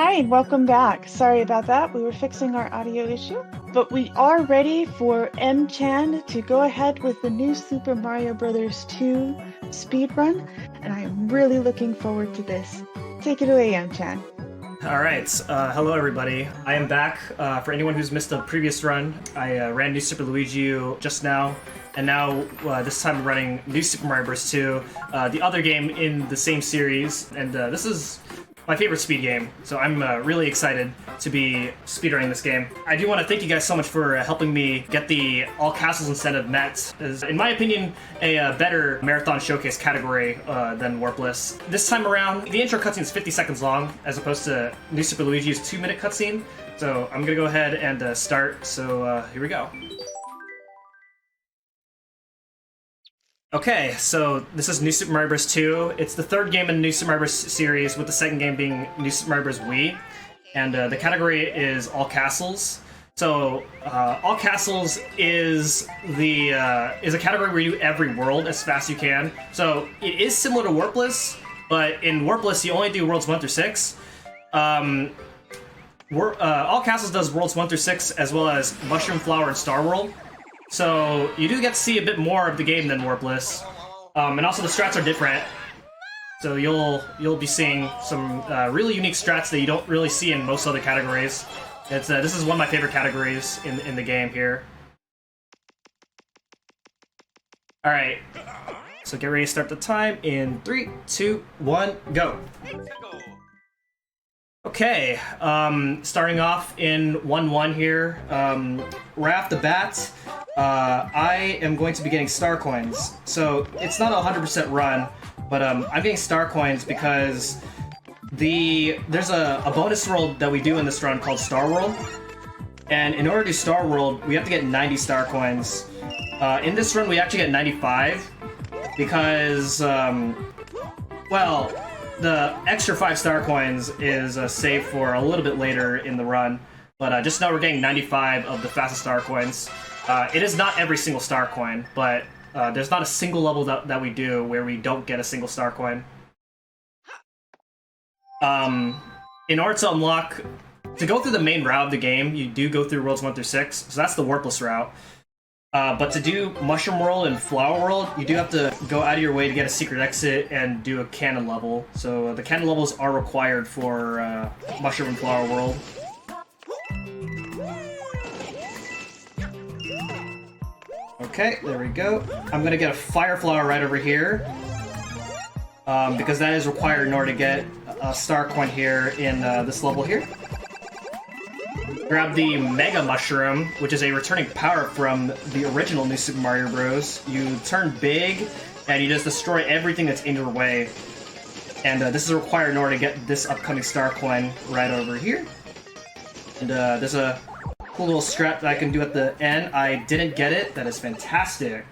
Hi, welcome back. Sorry about that. We were fixing our audio issue, but we are ready for M-Chan to go ahead with the new Super Mario Bros. 2 speedrun, and I'm really looking forward to this. Take it away, M-Chan. Alright, hello everybody. I am back. For anyone who's missed the previous run, I ran New Super Luigi U just now, and now this time I'm running New Super Mario Bros. 2, the other game in the same series, and this is my favorite speed game, so I'm really excited to be speedrunning this game. I do want to thank you guys so much for helping me get the all castles incentive met. Is, in my opinion, a better marathon showcase category than Warpless. This time around, the intro cutscene is 50 seconds long, as opposed to New Super Luigi's 2-minute cutscene. So I'm gonna go ahead and start. So here we go. Okay, so this is New Super Mario Bros. 2. It's the third game in the New Super Mario Bros. Series, with the second game being New Super Mario Bros. Wii. And the category is All Castles. So, All Castles is a category where you do every world as fast as you can. So, it is similar to Warpless, but in Warpless you only do worlds 1 through 6. All Castles does worlds 1 through 6, as well as Mushroom, Flower, and Star World. So you do get to see a bit more of the game than Warpless, and also the strats are different. So you'll be seeing some really unique strats that you don't really see in most other categories. It's this is one of my favorite categories in the game here. All right, so get ready to start the time in 3, 2, 1, go. Okay, starting off in 1-1 here. Right off the bat, I am going to be getting star coins. So it's not a 100% run, but I'm getting star coins because there's a bonus world that we do in this run called Star World. And in order to do Star World, we have to get 90 star coins. In this run, we actually get 95 because, well, the extra 5 star coins is saved for a little bit later in the run, but just now we're getting 95 of the fastest star coins. It is not every single star coin, but there's not a single level that we do where we don't get a single star coin. In order to unlock, to go through the main route of the game, you do go through worlds 1 through 6, so that's the Warpless route. But to do Mushroom World and Flower World, you do have to go out of your way to get a secret exit and do a cannon level. So the cannon levels are required for Mushroom and Flower World. Okay, there we go. I'm gonna get a Fire Flower right over here, because that is required in order to get a star coin here in this level here. Grab the Mega Mushroom, which is a returning power from the original New Super Mario Bros. You turn big, and you just destroy everything that's in your way. And this is required in order to get this upcoming star coin right over here. And there's a cool little strat that I can do at the end. I didn't get it. That is fantastic.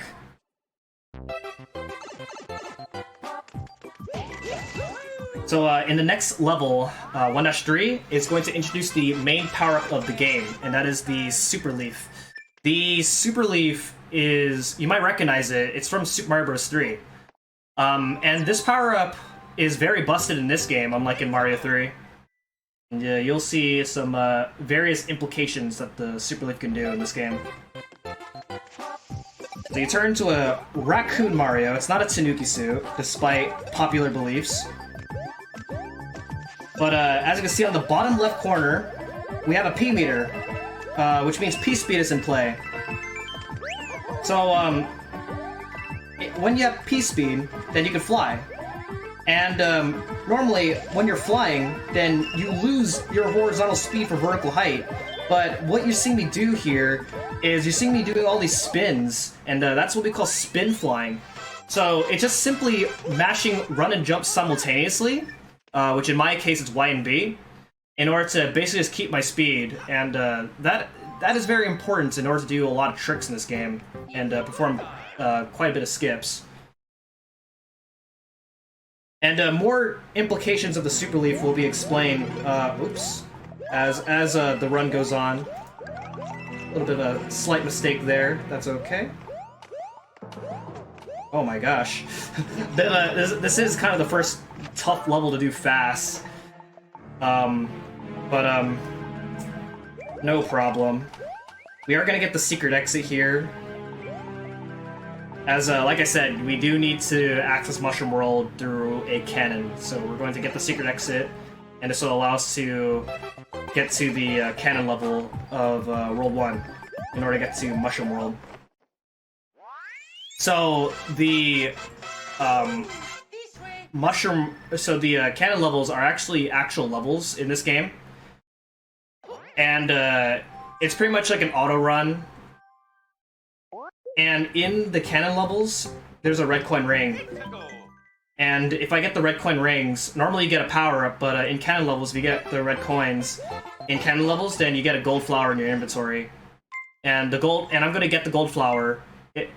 So in the next level, 1-3, is going to introduce the main power-up of the game, and that is the Super Leaf. The Super Leaf is, you might recognize it, it's from Super Mario Bros. 3. And this power-up is very busted in this game, unlike in Mario 3. And you'll see some various implications that the Super Leaf can do in this game. So you turn into a Raccoon Mario. It's not a Tanuki suit, despite popular beliefs. But as you can see on the bottom left corner, we have a P meter, which means P speed is in play. So when you have P speed, then you can fly. And normally, when you're flying, then you lose your horizontal speed for vertical height. But what you see me do here is you see me doing all these spins, and that's what we call spin flying. So it's just simply mashing run and jump simultaneously, which in my case is Y and B, in order to basically just keep my speed, and that is very important in order to do a lot of tricks in this game, and perform quite a bit of skips. And more implications of the Super Leaf will be explained, as the run goes on. A little bit of a slight mistake there, that's okay. Oh my gosh. This is kind of the first tough level to do fast. But, no problem. We are gonna get the secret exit here. As, like I said, we do need to access Mushroom World through a cannon. So we're going to get the secret exit, and this will allow us to get to the cannon level of World 1 in order to get to Mushroom World. So the cannon levels are actually actual levels in this game, and it's pretty much like an auto run. And in the cannon levels, there's a red coin ring. And if I get the red coin rings, normally you get a power-up, but in cannon levels, if you get the red coins in cannon levels, then you get a gold flower in your inventory. And I'm gonna get the gold flower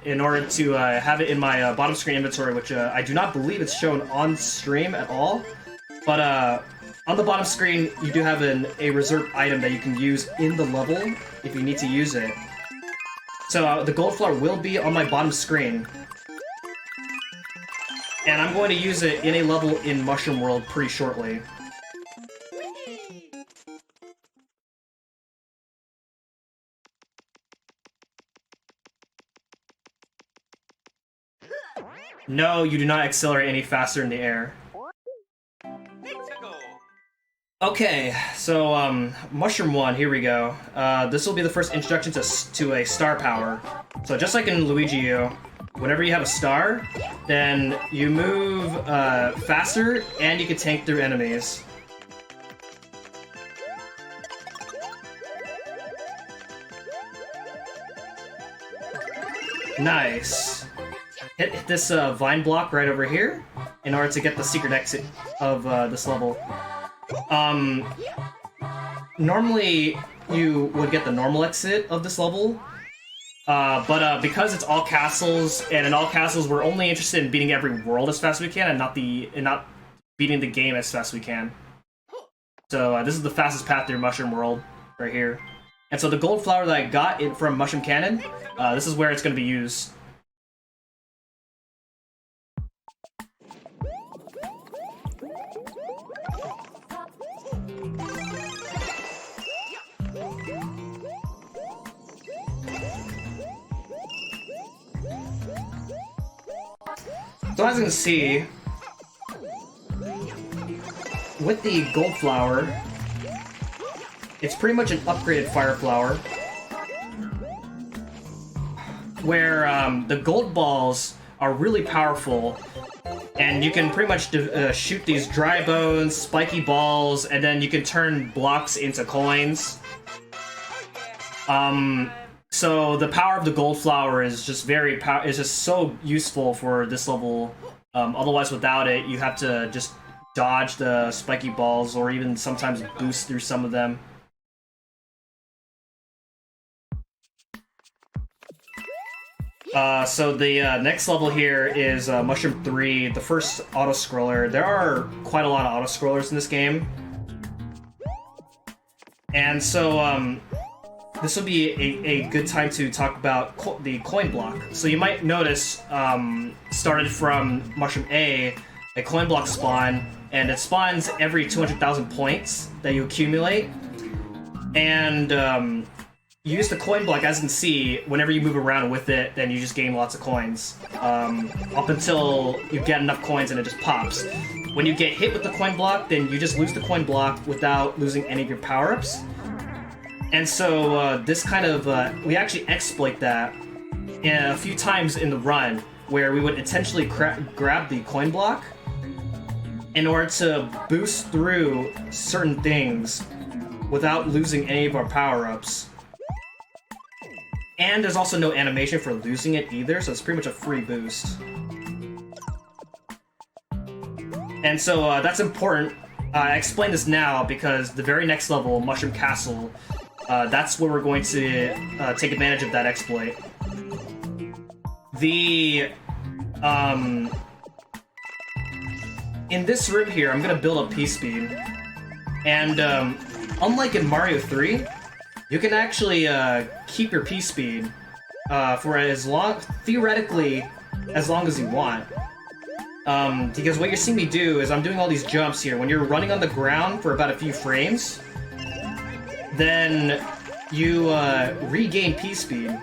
in order to have it in my bottom screen inventory, which I do not believe it's shown on stream at all. But on the bottom screen, you do have a reserved item that you can use in the level if you need to use it. So the gold flower will be on my bottom screen. And I'm going to use it in a level in Mushroom World pretty shortly. No, you do not accelerate any faster in the air. Okay, so Mushroom 1, here we go. This will be the first introduction to a star power. So just like in Luigi U, whenever you have a star, then you move faster and you can tank through enemies. Nice. Hit this vine block right over here in order to get the secret exit of this level. Normally you would get the normal exit of this level, but because it's all castles, and in all castles we're only interested in beating every world as fast as we can, and not beating the game as fast as we can. So this is the fastest path through Mushroom World right here. And so the gold flower that I got from Mushroom Cannon, this is where it's going to be used. So as you can see, with the gold flower, it's pretty much an upgraded fire flower, where the gold balls are really powerful, and you can pretty much shoot these dry bones, spiky balls, and then you can turn blocks into coins. So the power of the gold flower is just is just so useful for this level. Otherwise, without it, you have to just dodge the spiky balls, or even sometimes boost through some of them. So the next level here is Mushroom 3, the first auto-scroller. There are quite a lot of auto-scrollers in this game. And so, this will be a good time to talk about the coin block. So you might notice, started from Mushroom A coin block spawn, and it spawns every 200,000 points that you accumulate. And you use the coin block, as you can see, whenever you move around with it, then you just gain lots of coins. Up until you get enough coins and it just pops. When you get hit with the coin block, then you just lose the coin block without losing any of your power-ups. And so this kind of, we actually exploit that a few times in the run, where we would intentionally grab the coin block in order to boost through certain things without losing any of our power-ups. And there's also no animation for losing it either, so it's pretty much a free boost. And so that's important. I explain this now because the very next level, Mushroom Castle, that's where we're going to take advantage of that exploit. In this room here, I'm gonna build up P-Speed. And unlike in Mario 3, you can actually keep your P-Speed for theoretically, as long as you want. Because what you're seeing me do is I'm doing all these jumps here. When you're running on the ground for about a few frames, then you regain P-Speed.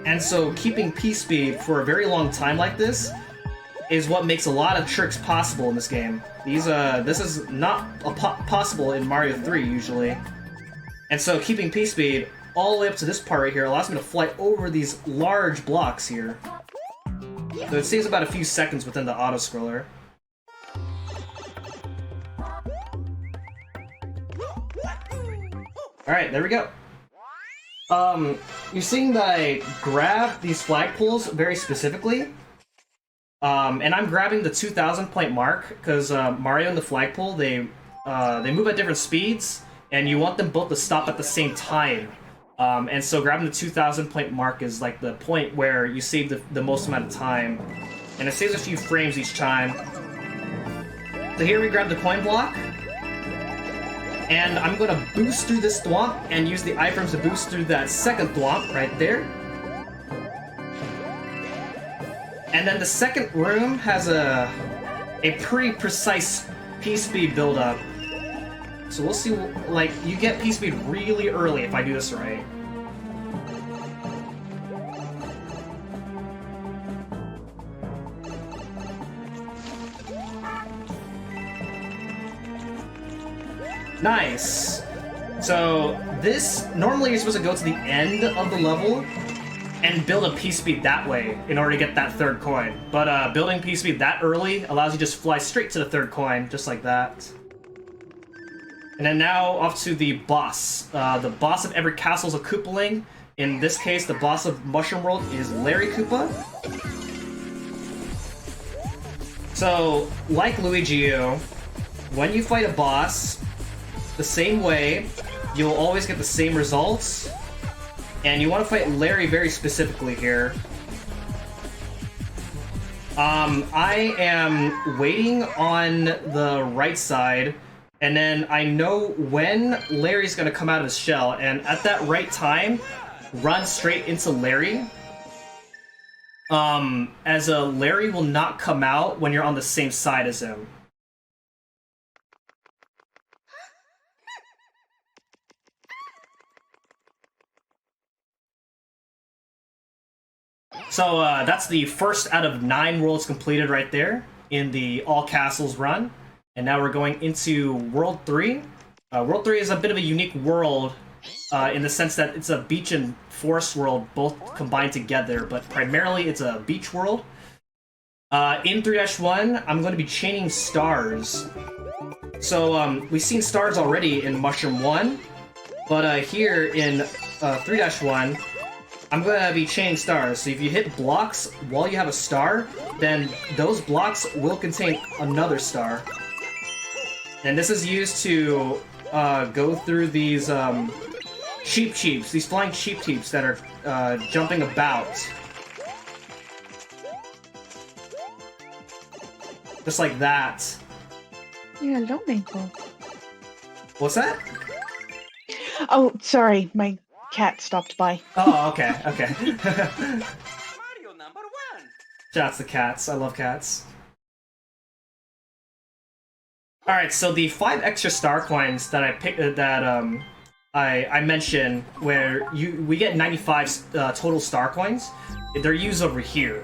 And so keeping P-Speed for a very long time like this is what makes a lot of tricks possible in this game. This is not possible in Mario 3 usually. And so keeping P-Speed all the way up to this part right here allows me to fly over these large blocks here. So it saves about a few seconds within the auto-scroller. Alright, there we go. You're seeing that I grab these flagpoles very specifically. And I'm grabbing the 2,000 point mark, because Mario and the flagpole, they move at different speeds, and you want them both to stop at the same time. And so grabbing the 2,000 point mark is like the point where you save the most amount of time. And it saves a few frames each time. So here we grab the coin block. And I'm going to boost through this thwomp and use the iframes to boost through that second thwomp right there. And then the second room has a pretty precise P-Speed build-up. So we'll see, like, you get P-Speed really early if I do this right. Nice! So, this, normally you're supposed to go to the end of the level and build a P-Speed that way in order to get that third coin. But building P-Speed that early allows you to just fly straight to the third coin, just like that. And then now off to the boss. The boss of every castle is a Koopaling. In this case, the boss of Mushroom World is Larry Koopa. So, like Luigi, when you fight a boss, the same way, you'll always get the same results. And you want to fight Larry very specifically here. I am waiting on the right side, and then I know when Larry's going to come out of his shell, and at that right time, run straight into Larry. As Larry will not come out when you're on the same side as him. So that's the first out of 9 worlds completed right there in the All Castles run. And now we're going into World 3. World 3 is a bit of a unique world in the sense that it's a beach and forest world both combined together, but primarily it's a beach world. In 3-1, I'm going to be chaining stars. So we've seen stars already in Mushroom 1, but here in 3-1, I'm going to be chaining stars. So if you hit blocks while you have a star, then those blocks will contain another star. And this is used to go through these Cheep Cheeps, these flying Cheep Cheeps that are jumping about. Just like that. Yeah, hello, Mango. What's that? Oh, sorry, my cat stopped by. Oh, okay, okay. Mario number 1. Shouts to cats. I love cats. All right, so the 5 extra star coins that I picked, I mentioned, where we get 95 total star coins, they're used over here.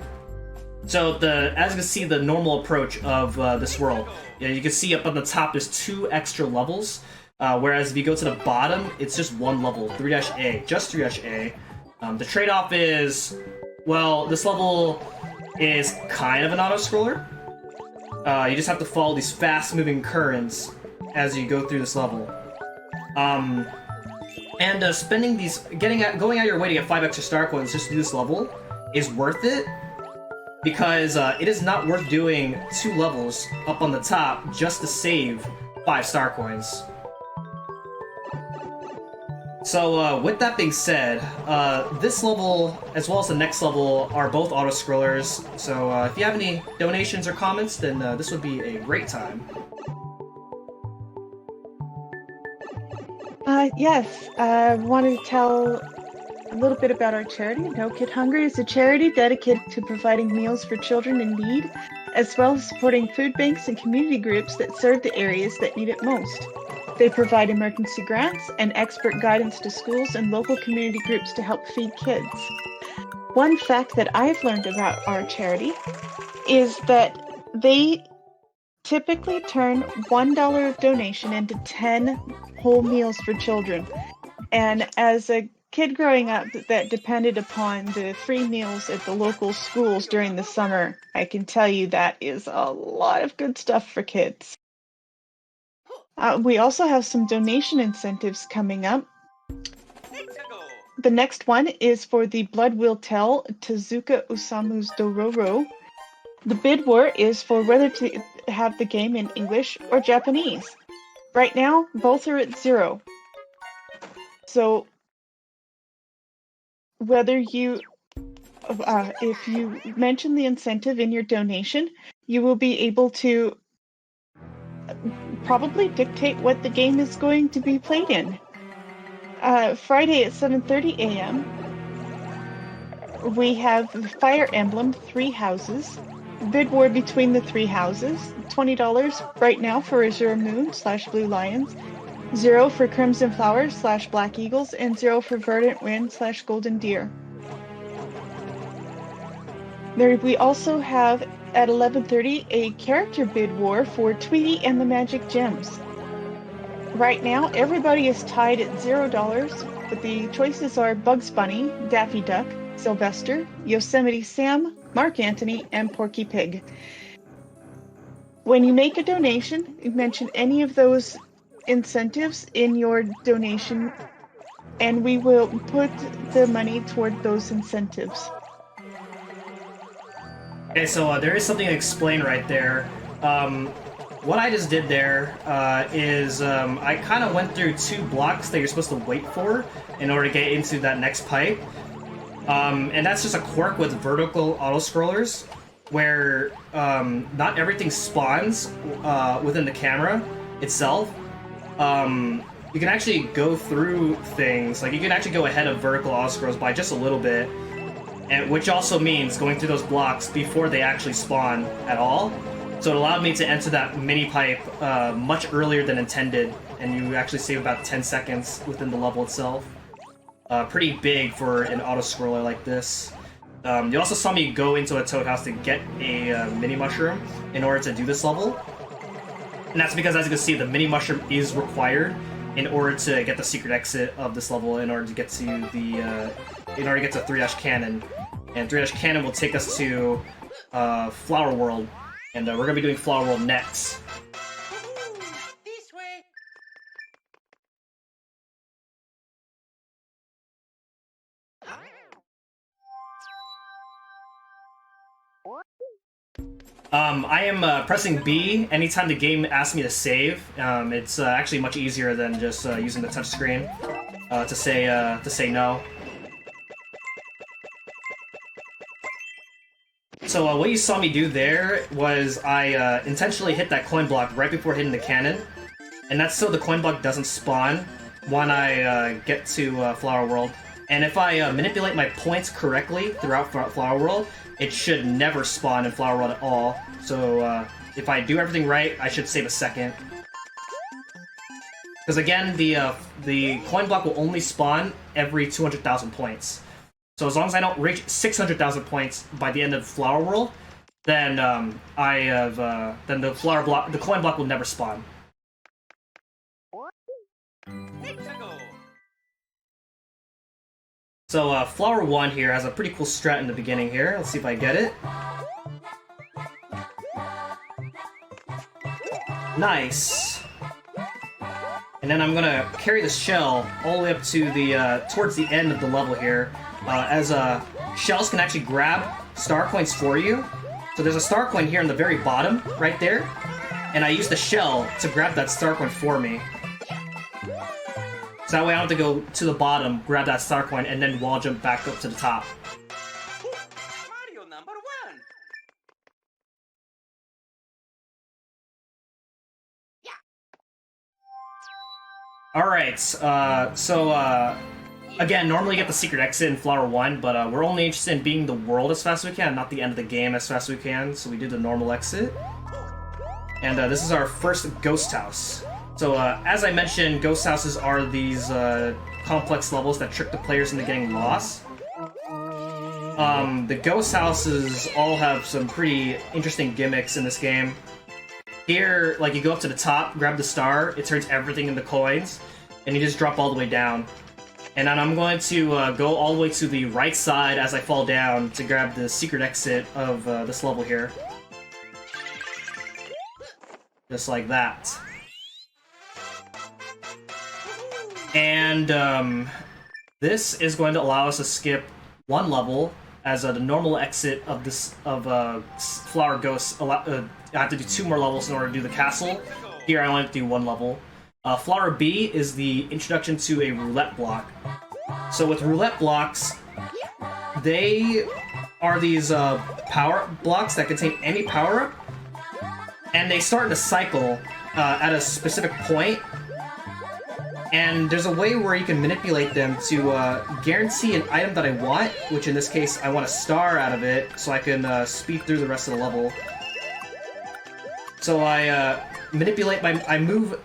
So as you can see, the normal approach of this world, you can see up on the top there's 2 extra levels. Whereas if you go to the bottom, it's just 1 level, 3-A, just 3-A. The trade-off is, well, this level is kind of an auto-scroller. You just have to follow these fast-moving currents as you go through this level. And spending these, going out of your way to get 5 extra star coins just to do this level is worth it, because it is not worth doing 2 levels up on the top just to save 5 star coins. So, with that being said, this level, as well as the next level, are both auto-scrollers, so if you have any donations or comments, then this would be a great time. Yes, I wanted to tell a little bit about our charity. No Kid Hungry is a charity dedicated to providing meals for children in need, as well as supporting food banks and community groups that serve the areas that need it most. They provide emergency grants and expert guidance to schools and local community groups to help feed kids. One fact that I've learned about our charity is that they typically turn $1 donation into 10 whole meals for children. And as a kid growing up that depended upon the free meals at the local schools during the summer, I can tell you that is a lot of good stuff for kids. We also have some donation incentives coming up. The next one is for the Blood Will Tell Tezuka Osamu's Dororo. The bid war is for whether to have the game in English or Japanese. Right now, both are at 0. So whether you, if you mention the incentive in your donation, you will be able to probably dictate what the game is going to be played in. Friday at 7:30 a.m. we have Fire Emblem 3 Houses. Bid war between the 3 houses. $20 right now for Azure Moon / Blue Lions. 0 for Crimson Flowers / Black Eagles, and 0 for Verdant Wind / Golden Deer. We also have at 11:30 a character bid war for Tweety and the Magic Gems. Right now, everybody is tied at $0, but the choices are Bugs Bunny, Daffy Duck, Sylvester, Yosemite Sam, Mark Antony, and Porky Pig. When you make a donation, you mention any of those incentives in your donation, and we will put the money toward those incentives. Okay, so there is something to explain right there. What I just did there is I kind of went through 2 blocks that you're supposed to wait for in order to get into that next pipe. And that's just a quirk with vertical auto-scrollers, where not everything spawns within the camera itself. You can actually go through things, like you can actually go ahead of vertical auto-scrolls by just a little bit, and which also means going through those blocks before they actually spawn at all. So it allowed me to enter that mini pipe much earlier than intended, and you actually save about 10 seconds within the level itself. Pretty big for an auto-scroller like this. You also saw me go into a toad house to get a mini mushroom in order to do this level. And that's because, as you can see, the mini mushroom is required in order to get the secret exit of this level, in order to get to the 3-cannon. And 3-cannon will take us to Flower World, and we're gonna be doing Flower World next. This way. I am pressing B anytime the game asks me to save. It's actually much easier than just using the touchscreen to say no. So what you saw me do there was I intentionally hit that coin block right before hitting the cannon, and that's so the coin block doesn't spawn when I get to Flower World. And if I manipulate my points correctly throughout Flower World, it should never spawn in Flower World at all. So if I do everything right, I should save a second. Because again, the coin block will only spawn every 200,000 points. So as long as I don't reach 600,000 points by the end of Flower World, then then the coin block will never spawn. So Flower 1 here has a pretty cool strat in the beginning here. Let's see if I get it. Nice. And then I'm gonna carry the shell all the way up to the towards the end of the level here, as shells can actually grab star coins for you. So there's a star coin here in the very bottom, right there, and I use the shell to grab that star coin for me. So that way I don't have to go to the bottom, grab that star coin, and then wall jump back up to the top. Mario number 1. Alright, so again, normally you get the secret exit in Flower 1, but we're only interested in beating the world as fast as we can, not the end of the game as fast as we can, so we do the normal exit. And this is our first ghost house. So, as I mentioned, ghost houses are these complex levels that trick the players into getting lost. The ghost houses all have some pretty interesting gimmicks in this game. Here, like, you go up to the top, grab the star, it turns everything into coins, and you just drop all the way down. And then I'm going to go all the way to the right side as I fall down to grab the secret exit of this level here. Just like that. And this is going to allow us to skip one level, as the normal exit of this Flower Ghost. I have to do 2 more levels in order to do the castle. Here I only have to do 1 level. Flower B is the introduction to a roulette block. So with roulette blocks, they are these power blocks that contain any power-up, and they start to cycle at a specific point. And there's a way where you can manipulate them to guarantee an item that I want, which in this case, I want a star out of it, so I can speed through the rest of the level. So I manipulate I move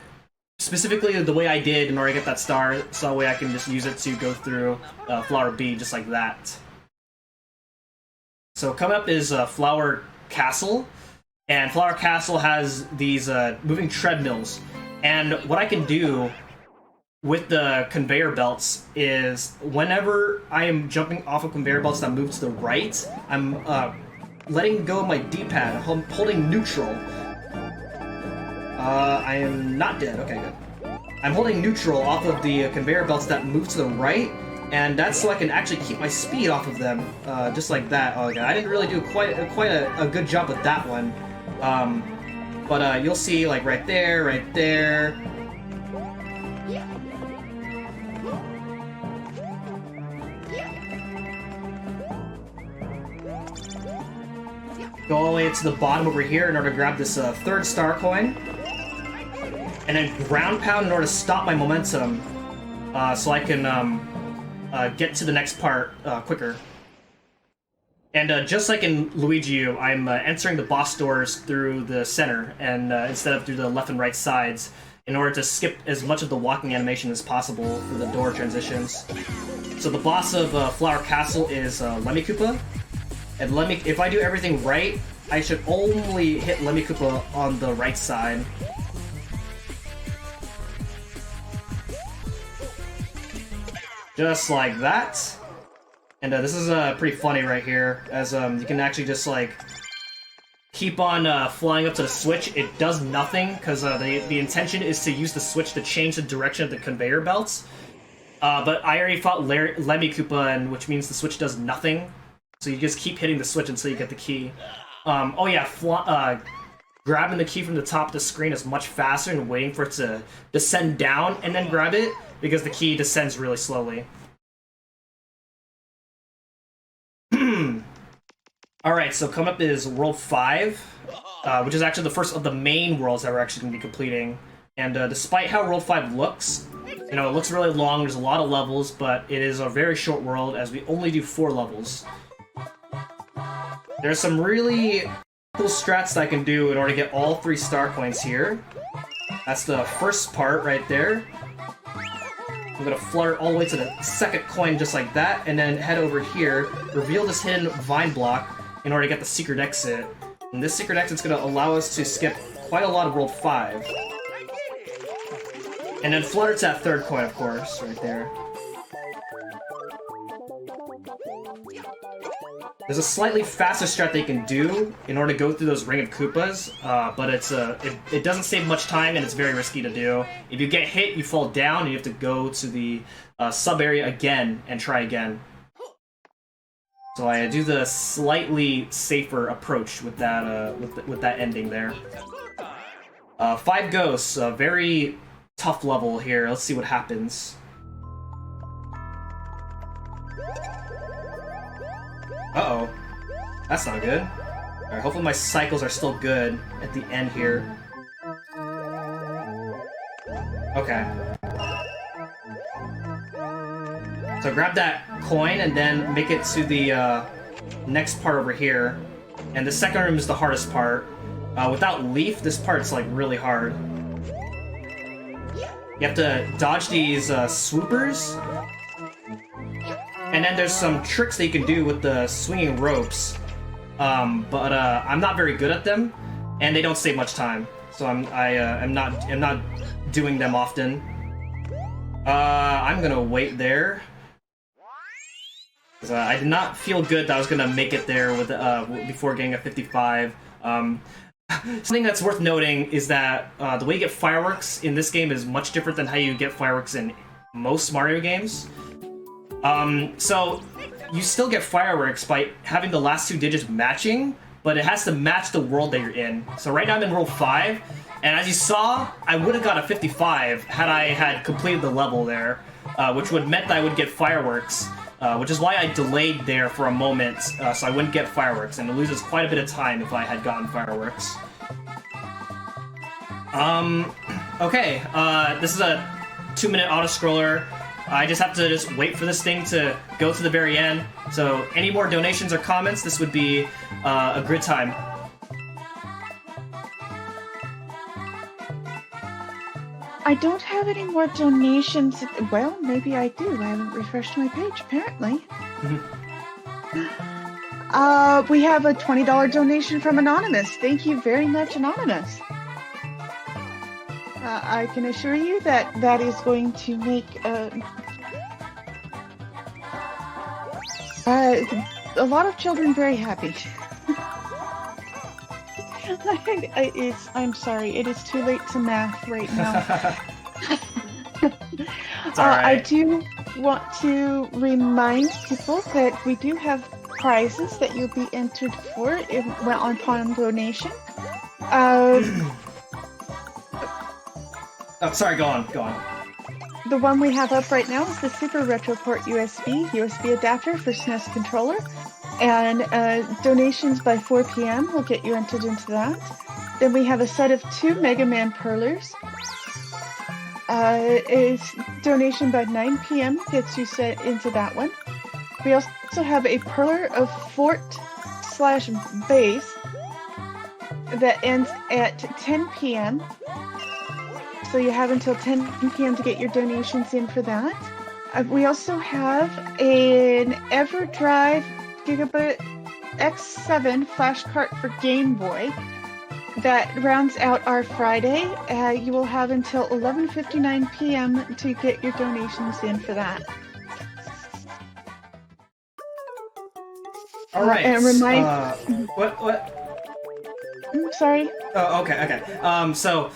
specifically the way I did in order to get that star, so that way I can just use it to go through Flower B, just like that. So coming up is Flower Castle, and Flower Castle has these moving treadmills, and what I can do with the conveyor belts is whenever I am jumping off of conveyor belts that move to the right, I'm letting go of my D-pad, holding neutral. I am not dead, okay, good. I'm holding neutral off of the conveyor belts that move to the right, and that's so I can actually keep my speed off of them, just like that. Oh, okay. I didn't really do quite a good job with that one. But you'll see, like, right there, right there. Go all the way to the bottom over here in order to grab this 3rd star coin. And then ground pound in order to stop my momentum, so I can get to the next part quicker. And just like in Luigi, I'm entering the boss doors through the center, and instead of through the left and right sides, in order to skip as much of the walking animation as possible for the door transitions. So the boss of Flower Castle is Lemmy Koopa. And if I do everything right, I should only hit Lemmy Koopa on the right side. Just like that. And this is pretty funny right here, as you can actually just like keep on flying up to the switch. It does nothing, because the intention is to use the switch to change the direction of the conveyor belts. But I already fought Lemmy Koopa, and which means the switch does nothing. So you just keep hitting the switch until you get the key. Oh yeah, grabbing the key from the top of the screen is much faster than waiting for it to descend down and then grab it, because the key descends really slowly. Alright, so coming up is World 5, which is actually the first of the main worlds that we're actually going to be completing. And despite how World 5 looks, you know, it looks really long, there's a lot of levels, but it is a very short world as we only do 4 levels. There's some really cool strats that I can do in order to get all 3 star coins here. That's the first part right there. I'm gonna flutter all the way to the 2nd coin just like that, and then head over here, reveal this hidden vine block in order to get the secret exit. And this secret exit's gonna allow us to skip quite a lot of World 5. And then flutter to that 3rd coin, of course, right there. There's a slightly faster strat they can do in order to go through those Ring of Koopas, but it doesn't save much time and it's very risky to do. If you get hit, you fall down and you have to go to the sub-area again and try again. So I do the slightly safer approach with that with that ending there. 5 Ghosts, a very tough level here. Let's see what happens. Uh-oh. That's not good. Alright, hopefully my cycles are still good at the end here. Okay. So grab that coin and then make it to the next part over here. And the second room is the hardest part. Without Leaf, this part's like really hard. You have to dodge these swoopers. And then there's some tricks that you can do with the swinging ropes. But I'm not very good at them, and they don't save much time. So I'm not doing them often. I'm gonna wait there. I did not feel good that I was gonna make it there with before getting a 55. Something that's worth noting is that the way you get fireworks in this game is much different than how you get fireworks in most Mario games. So you still get fireworks by having the last 2 digits matching, but it has to match the world that you're in. So right now I'm in world 5, and as you saw, I would have got a 55 had I had completed the level there, which would meant that I would get fireworks, which is why I delayed there for a moment, so I wouldn't get fireworks, and it loses quite a bit of time if I had gotten fireworks. Okay, this is a 2-minute auto-scroller. I just have to wait for this thing to go to the very end. So any more donations or comments, this would be a good time. I don't have any more donations. Well, maybe I do. I haven't refreshed my page, apparently. We have a $20 donation from Anonymous. Thank you very much, Anonymous. I can assure you that that is going to make a lot of children very happy. I'm sorry, it is too late to math right now. It's all right. I do want to remind people that we do have prizes that you'll be entered for upon donation. Oh, sorry, go on. The one we have up right now is the Super Retroport USB adapter for SNES controller, and donations by 4 p.m. will get you entered into that. Then we have a set of 2 Mega Man Perlers. Donation by 9 p.m. gets you set into that one. We also have a Perler of Fort/Base that ends at 10 p.m. So you have until 10 p.m. to get your donations in for that. We also have an EverDrive Gigabit X7 flash cart for Game Boy that rounds out our Friday. You will have until 11:59 p.m. to get your donations in for that. All right. And remind. What? Sorry. Oh, okay. So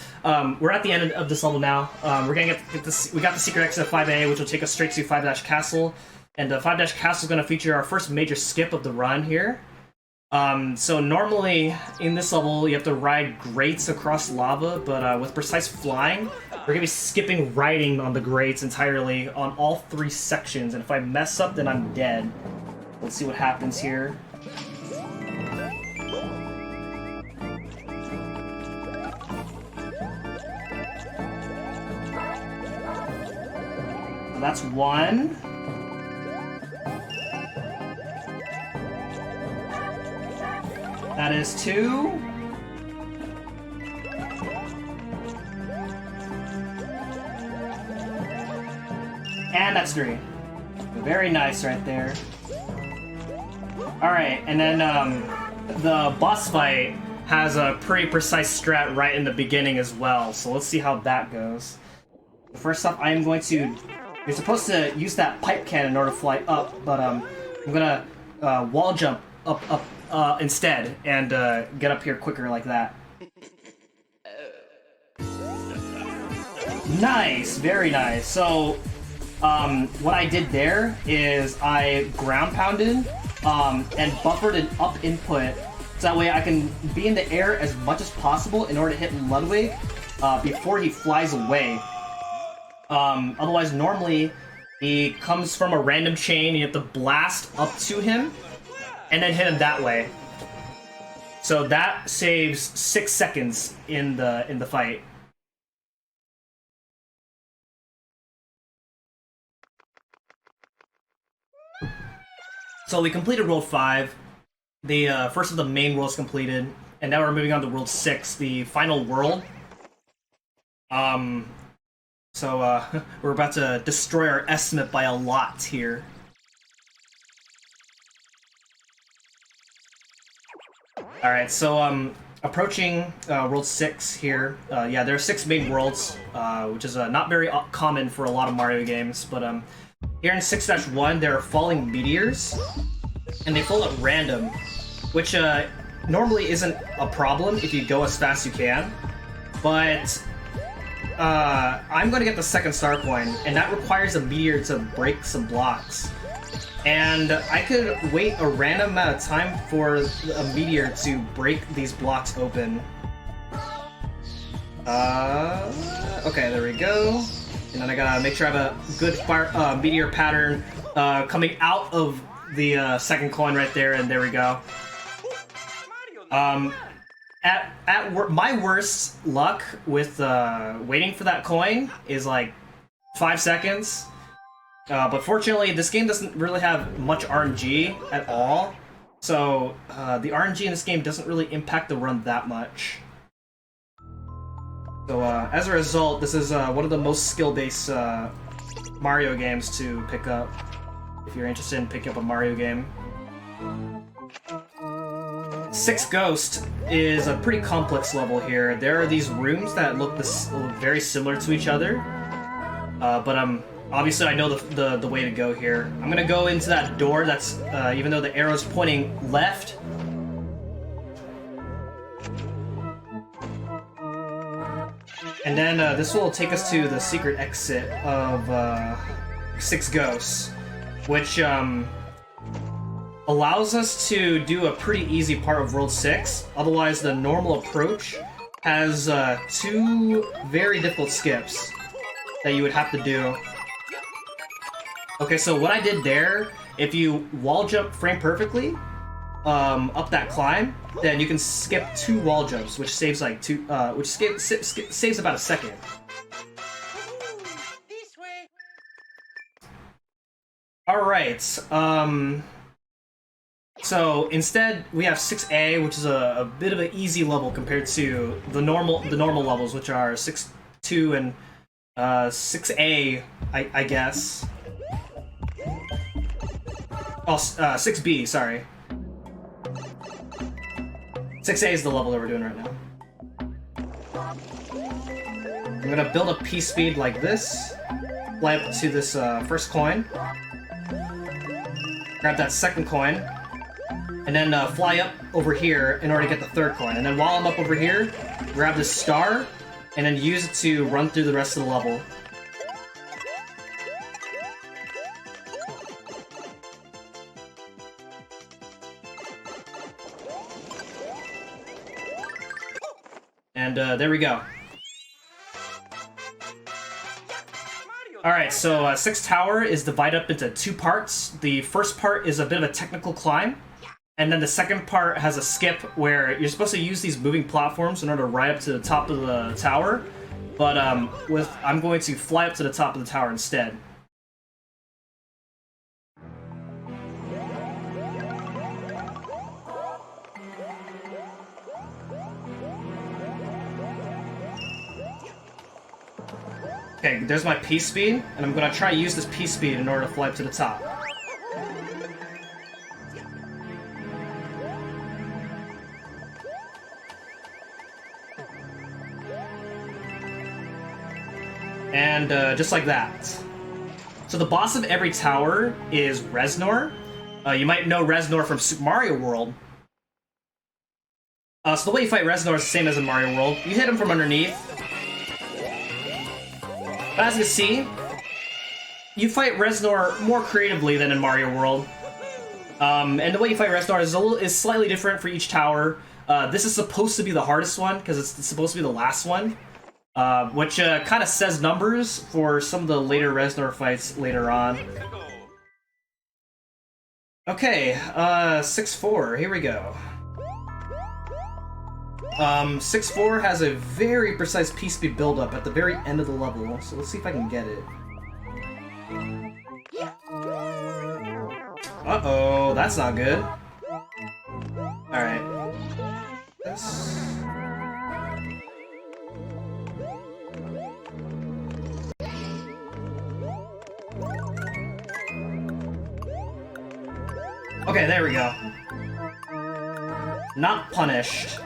we're at the end of this level now. We're gonna get this. We got the secret exit of 5A, which will take us straight to 5- Castle, and the 5- Castle is gonna feature our first major skip of the run here. So normally in this level you have to ride grates across lava, but with precise flying, we're gonna be skipping riding on the grates entirely on all 3 sections. And if I mess up, then I'm dead. Let's see what happens here. So that's 1. That is 2. And that's 3. Very nice right there. Alright, and then the boss fight has a pretty precise strat right in the beginning as well, so let's see how that goes. First up, I am going to... You're supposed to use that pipe cannon in order to fly up, but I'm gonna wall jump up instead and get up here quicker like that. Nice, very nice. So what I did there is I ground pounded and buffered an up input so that way I can be in the air as much as possible in order to hit Ludwig before he flies away. Otherwise, normally he comes from a random chain and you have to blast up to him and then hit him that way. So that saves 6 seconds in the fight. So we completed World 5. The first of the main worlds completed, and now we're moving on to World 6, the final world. So So we're about to destroy our estimate by a lot here. Alright, so approaching World 6 here. Yeah, there are 6 main worlds, which is not very common for a lot of Mario games, but here in 6-1 there are falling meteors, and they fall at random, which normally isn't a problem if you go as fast as you can, but I'm going to get the second star coin, and that requires a meteor to break some blocks. And I could wait a random amount of time for a meteor to break these blocks open. Okay, there we go. And then I gotta make sure I have a good meteor pattern coming out of the second coin right there, and there we go. My worst luck with waiting for that coin is like 5 seconds. But fortunately, this game doesn't really have much RNG at all, so the RNG in this game doesn't really impact the run that much. So as a result, this is one of the most skill-based Mario games to pick up, if you're interested in picking up a Mario game. 6 Ghost is a pretty complex level here. There are these rooms that look very similar to each other, but obviously I know the way to go here. I'm gonna go into that door that's, even though the arrow's pointing left. And then this will take us to the secret exit of 6 Ghosts, which allows us to do a pretty easy part of World 6. Otherwise, the normal approach has 2 very difficult skips that you would have to do. Okay, so what I did there, if you wall jump frame perfectly up that climb, then you can skip 2 wall jumps, which saves like saves about a second. This way. All right. So instead, we have 6A, which is a bit of an easy level compared to the normal levels, which are 6-2 and 6A, I guess. Oh, 6B, sorry. 6A is the level that we're doing right now. I'm gonna build up P-speed like this, fly up to this first coin, grab that second coin, and then fly up over here in order to get the third coin. And then while I'm up over here, grab this star, and then use it to run through the rest of the level. And there we go. Alright, so 6 Tower is divided up into 2 parts. The first part is a bit of a technical climb, and then the second part has a skip where you're supposed to use these moving platforms in order to ride up to the top of the tower, but I'm going to fly up to the top of the tower instead. Okay, there's my P-speed, and I'm gonna try to use this P-speed in order to fly up to the top. And just like that. So the boss of every tower is Reznor. You might know Reznor from Super Mario World. So the way you fight Reznor is the same as in Mario World. You hit him from underneath. But as you can see, you fight Reznor more creatively than in Mario World. And the way you fight Reznor is slightly different for each tower. This is supposed to be the hardest one, because it's supposed to be the last one. Which kind of says numbers for some of the later Reznor fights later on. Okay, 6-4, here we go. 6-4 has a very precise P-speed build-up at the very end of the level, so let's see if I can get it. Uh-oh, that's not good. Alright. Okay, there we go. Not punished.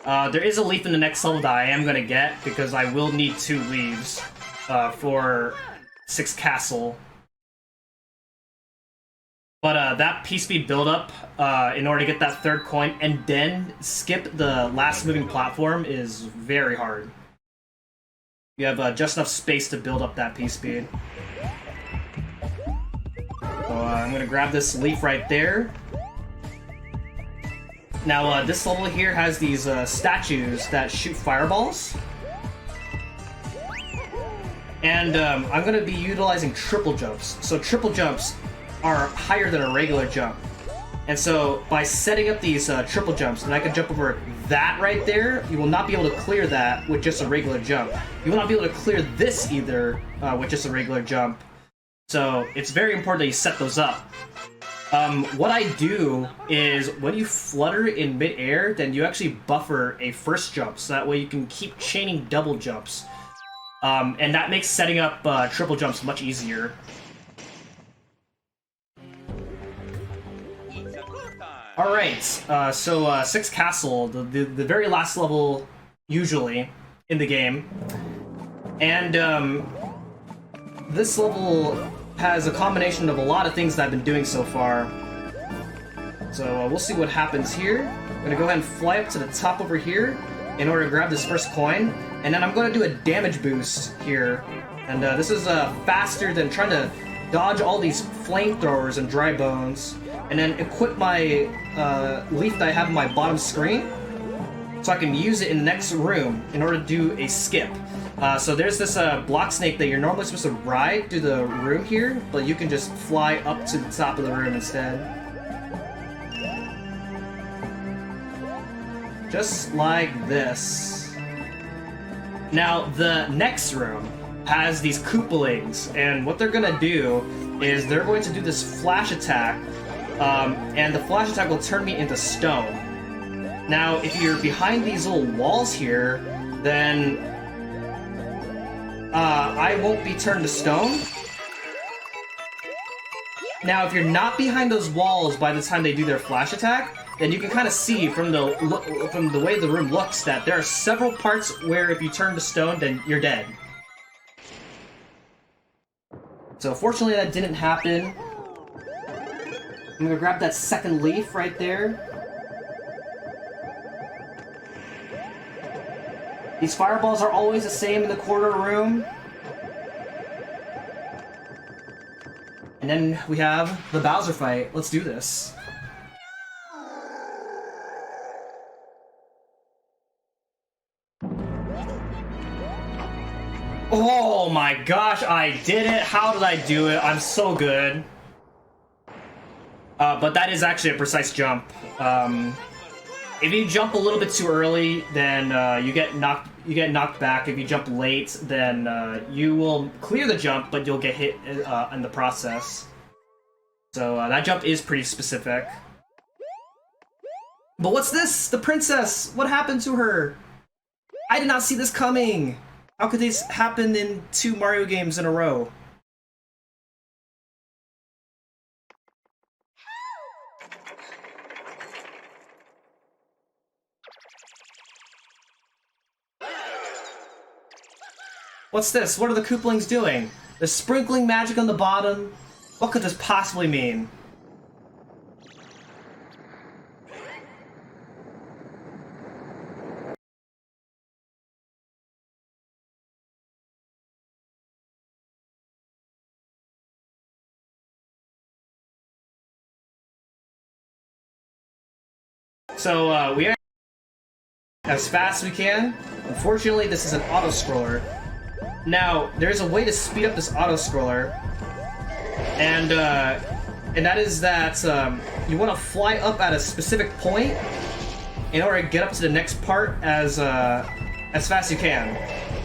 There is a leaf in the next level that I am gonna get, because I will need 2 leaves for 6 castle. But that P-speed buildup, in order to get that 3rd coin and then skip the last moving platform is very hard. You have just enough space to build up that P-speed. So I'm gonna grab this leaf right there. Now, this level here has these statues that shoot fireballs. And I'm going to be utilizing triple jumps. So triple jumps are higher than a regular jump. And so by setting up these triple jumps, and I can jump over that right there, you will not be able to clear that with just a regular jump. You will not be able to clear this either with just a regular jump. So it's very important that you set those up. What I do is when you flutter in mid-air, then you actually buffer a first jump, so that way you can keep chaining double jumps. And that makes setting up triple jumps much easier. Alright, so 6 Castle, the very last level, usually, in the game. And this level has a combination of a lot of things that I've been doing so far. So we'll see what happens here. I'm gonna go ahead and fly up to the top over here in order to grab this first coin, and then I'm gonna do a damage boost here. And this is faster than trying to dodge all these flamethrowers and dry bones, and then equip my leaf that I have on my bottom screen, so I can use it in the next room in order to do a skip. So there's this block snake that you're normally supposed to ride through the room here, but you can just fly up to the top of the room instead. Just like this. Now, the next room has these Koopalings, and what they're gonna do is they're going to do this flash attack, and the flash attack will turn me into stone. Now, if you're behind these little walls here, then I won't be turned to stone. Now, if you're not behind those walls by the time they do their flash attack, then you can kind of see from the way the room looks that there are several parts where if you turn to stone, then you're dead. So fortunately that didn't happen. I'm gonna grab that second leaf right there. These fireballs are always the same in the corner room. And then we have the Bowser fight. Let's do this. Oh my gosh, I did it! How did I do it? I'm so good. But that is actually a precise jump. If you jump a little bit too early, then you get knocked back. If you jump late, then you will clear the jump, but you'll get hit in the process. So that jump is pretty specific. But what's this? The princess! What happened to her? I did not see this coming! How could this happen in 2 Mario games in a row? What's this? What are the Koopalings doing? They're sprinkling magic on the bottom? What could this possibly mean? So, we are as fast as we can. Unfortunately, this is an auto-scroller. Now, there's a way to speed up this auto-scroller, and that is that you want to fly up at a specific point in order to get up to the next part as fast as you can.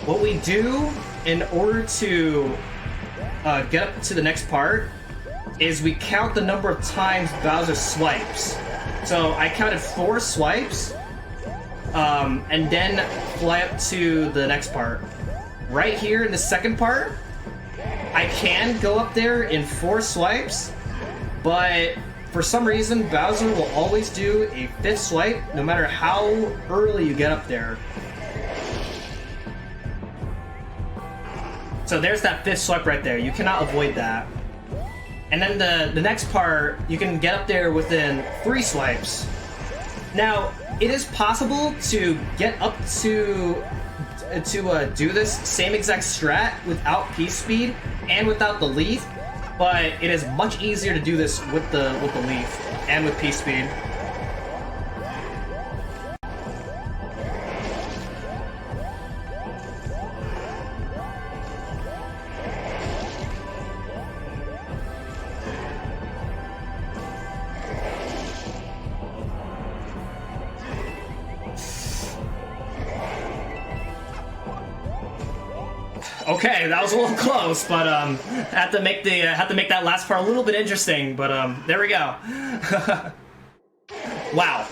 What we do in order to get up to the next part is we count the number of times Bowser swipes. So I counted 4 swipes, and then fly up to the next part. right here in the second part, I can go up there in 4 swipes, but for some reason, Bowser will always do a 5th swipe, no matter how early you get up there. So there's that 5th swipe right there. You cannot avoid that. And then the next part, you can get up there within 3 swipes. Now, it is possible to get up to do this same exact strat without Peace Speed and without the leaf, but it is much easier to do this with the leaf and with Peace Speed. Okay, that was a little close, but had to make that last part a little bit interesting. But there we go. Wow.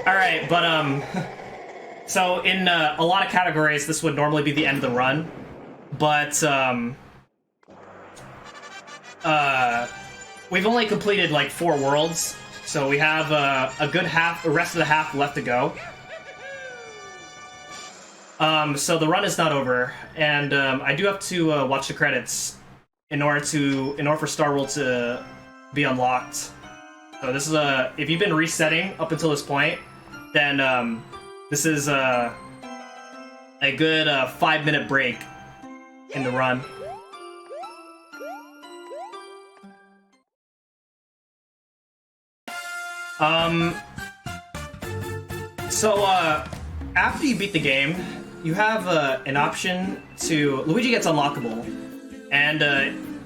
All right, but so in a lot of categories, this would normally be the end of the run, but we've only completed like 4 worlds, so we have a good half, the rest of the half left to go. So the run is not over, and I do have to watch the credits in order for Star World to be unlocked. So this is if you've been resetting up until this point, then this is a good 5-minute break in the run. So after you beat the game, you have an option to... Luigi gets unlockable, and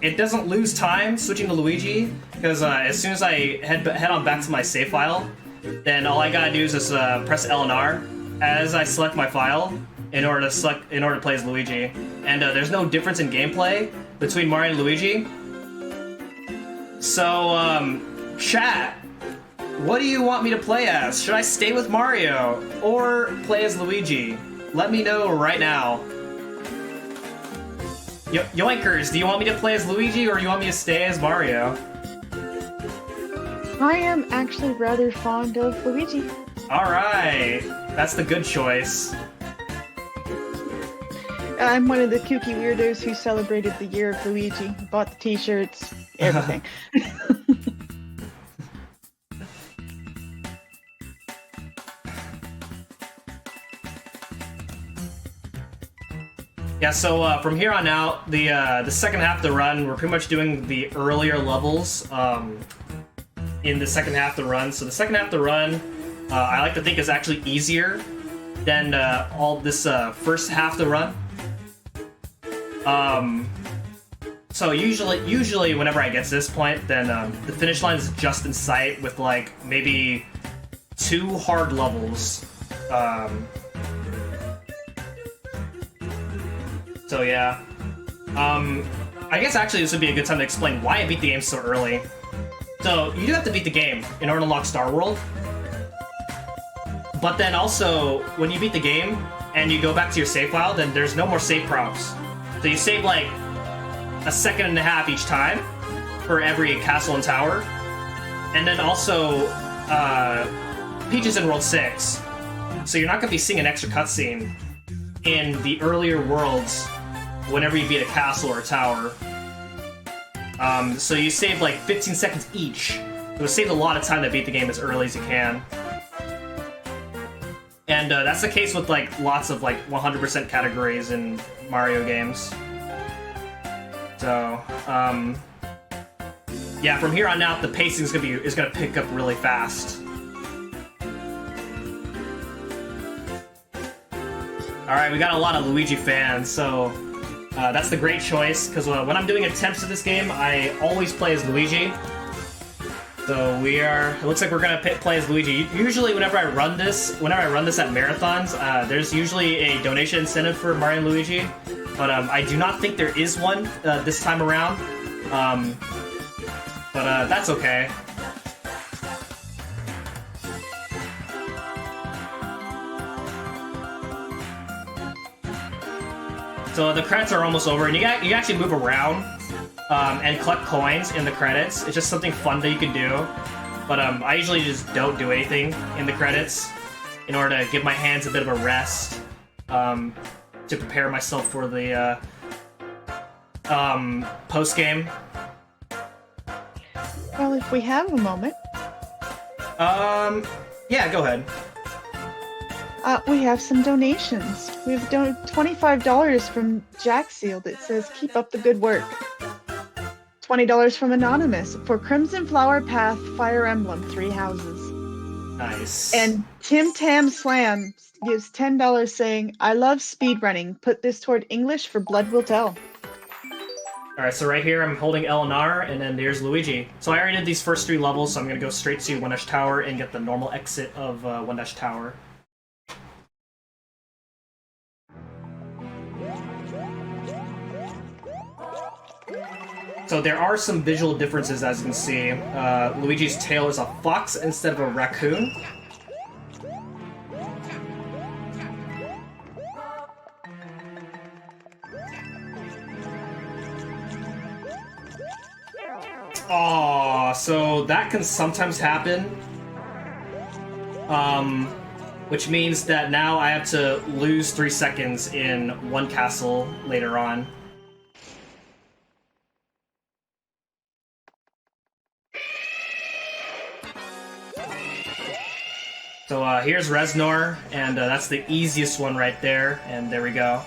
it doesn't lose time switching to Luigi, because as soon as I head on back to my save file, then all I gotta do is just press L and R as I select my file in order to play as Luigi. And there's no difference in gameplay between Mario and Luigi. So, chat, what do you want me to play as? Should I stay with Mario or play as Luigi? Let me know right now. Yoinkers, do you want me to play as Luigi or you want me to stay as Mario? I am actually rather fond of Luigi. Alright, that's the good choice. I'm one of the kooky weirdos who celebrated the year of Luigi. Bought the t-shirts, everything. Yeah, so from here on out, the second half of the run, we're pretty much doing the earlier levels in the second half of the run. So the second half of the run, I like to think is actually easier than all this first half of the run. So usually whenever I get to this point, then the finish line is just in sight with like maybe 2 hard levels. So yeah, I guess actually this would be a good time to explain why I beat the game so early. So you do have to beat the game in order to unlock Star World, but then also when you beat the game and you go back to your save file, then there's no more save prompts. So you save like 1.5 seconds each time for every castle and tower, and then also Peach is in World 6, so you're not going to be seeing an extra cutscene in the earlier worlds whenever you beat a castle or a tower. So you save like 15 seconds each. It would save a lot of time to beat the game as early as you can. And that's the case with like lots of like 100% categories in Mario games. So, yeah, from here on out, the pacing is gonna pick up really fast. All right, we got a lot of Luigi fans, so that's the great choice, because when I'm doing attempts of this game, I always play as Luigi. So it looks like we're gonna play as Luigi. Usually whenever I run this at marathons, there's usually a donation incentive for Mario and Luigi, but I do not think there is one this time around. But that's okay. So the credits are almost over, and you can actually move around and collect coins in the credits. It's just something fun that you can do. But I usually just don't do anything in the credits in order to give my hands a bit of a rest to prepare myself for the post-game. Well, if we have a moment. Yeah, go ahead. We have some donations. We've $25 from Jack Seal that says, keep up the good work. $20 from Anonymous for Crimson Flower Path Fire Emblem 3 Houses. Nice. And Tim Tam Slam gives $10 saying, I love speedrunning. Put this toward English for Blood Will Tell. Alright, so right here I'm holding L and R, and then there's Luigi. So I already did these first 3 levels, so I'm going to go straight to 1-Dash Tower and get the normal exit of 1-Dash Tower. So there are some visual differences, as you can see. Luigi's tail is a fox instead of a raccoon. Aww, so that can sometimes happen. Which means that now I have to lose 3 seconds in one castle later on. So here's Reznor, and that's the easiest one right there, and there we go.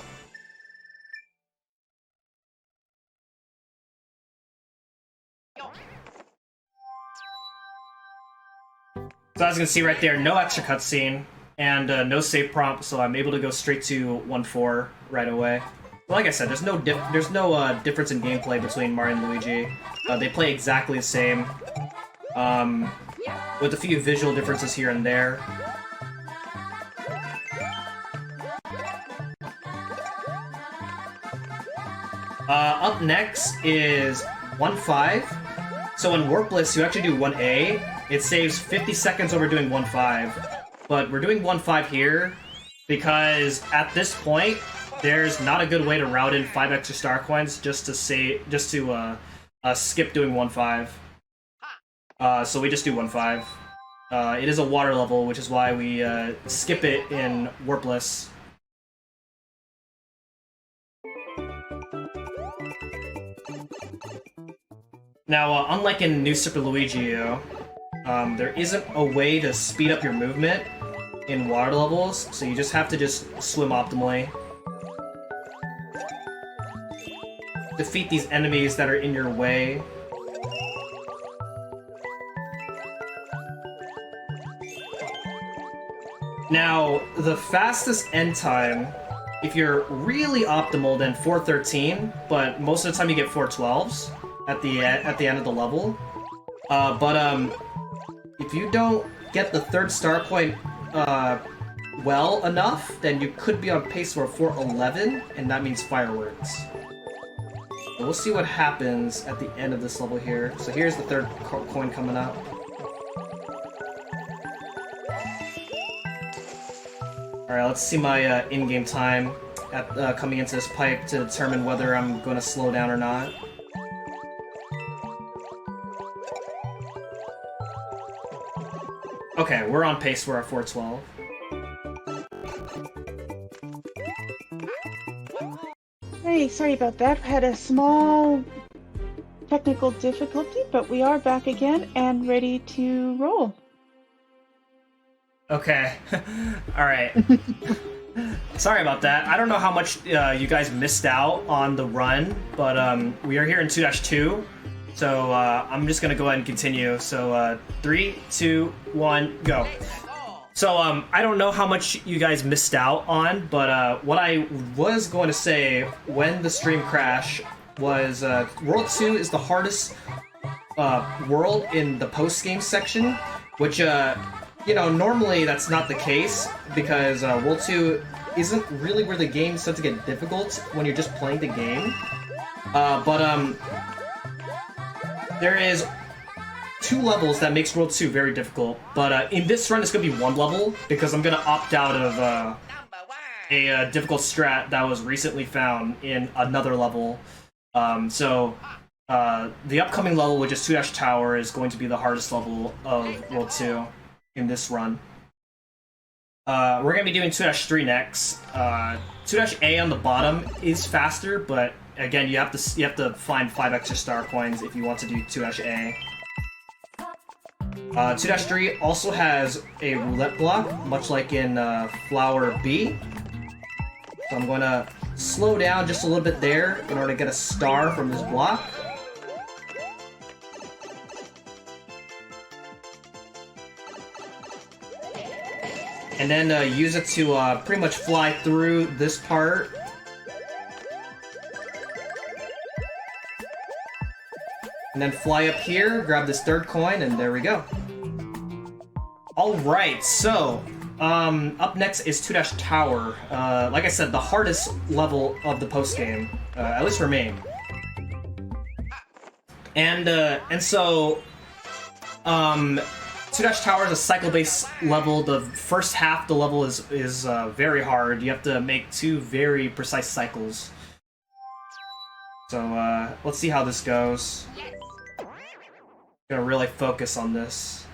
So as you can see right there, no extra cutscene, and no save prompt, so I'm able to go straight to 1-4 right away. But like I said, there's no difference in gameplay between Mario and Luigi. They play exactly the same. With a few visual differences here and there. Up next is 1-5. So in Warpless, you actually do 1A. It saves 50 seconds over doing 1-5. But we're doing 1-5 here because at this point, there's not a good way to route in 5 extra star coins just to skip doing 1-5. So we just do 1-5. It is a water level, which is why we skip it in Warpless. Now, unlike in New Super Luigi, there isn't a way to speed up your movement in water levels, so you just have to swim optimally. Defeat these enemies that are in your way. Now, the fastest end time, if you're really optimal, then 4:13, but most of the time you get 4:12s at the end of the level. If you don't get the 3rd star point well enough, then you could be on pace for 4:11, and that means fireworks. So we'll see what happens at the end of this level here. So here's the 3rd coin coming up. Alright, let's see my in-game time coming into this pipe to determine whether I'm going to slow down or not. Okay, we're on pace for our 4:12. Hey, sorry about that. Had a small technical difficulty, but we are back again and ready to roll. Okay. Alright. Sorry about that. I don't know how much you guys missed out on the run, but we are here in 2-2, so I'm just gonna go ahead and continue. So 3, 2, 1, go. So I don't know how much you guys missed out on, but what I was going to say when the stream crashed was World 2 is the hardest world in the post-game section, which you know, normally that's not the case, because World 2 isn't really where the game starts to get difficult when you're just playing the game. There is 2 levels that makes World 2 very difficult, but in this run it's going to be 1 level, because I'm going to opt out of a difficult strat that was recently found in another level. The upcoming level, which is 2-Tower, is going to be the hardest level of World 2 in this run. We're going to be doing 2-3 next. 2-A on the bottom is faster, but again, you have to find 5 extra star coins if you want to do 2-A. 2-3 also has a roulette block, much like in Flower B. So I'm going to slow down just a little bit there in order to get a star from this block. And then use it to pretty much fly through this part. And then fly up here, grab this third coin, and there we go. Alright, so, up next is 2-Tower. Like I said, the hardest level of the post-game, at least for me. And so, 2-Tower is a cycle-based level. The first half of the level is very hard. You have to make 2 very precise cycles. So, let's see how this goes. Gonna really focus on this.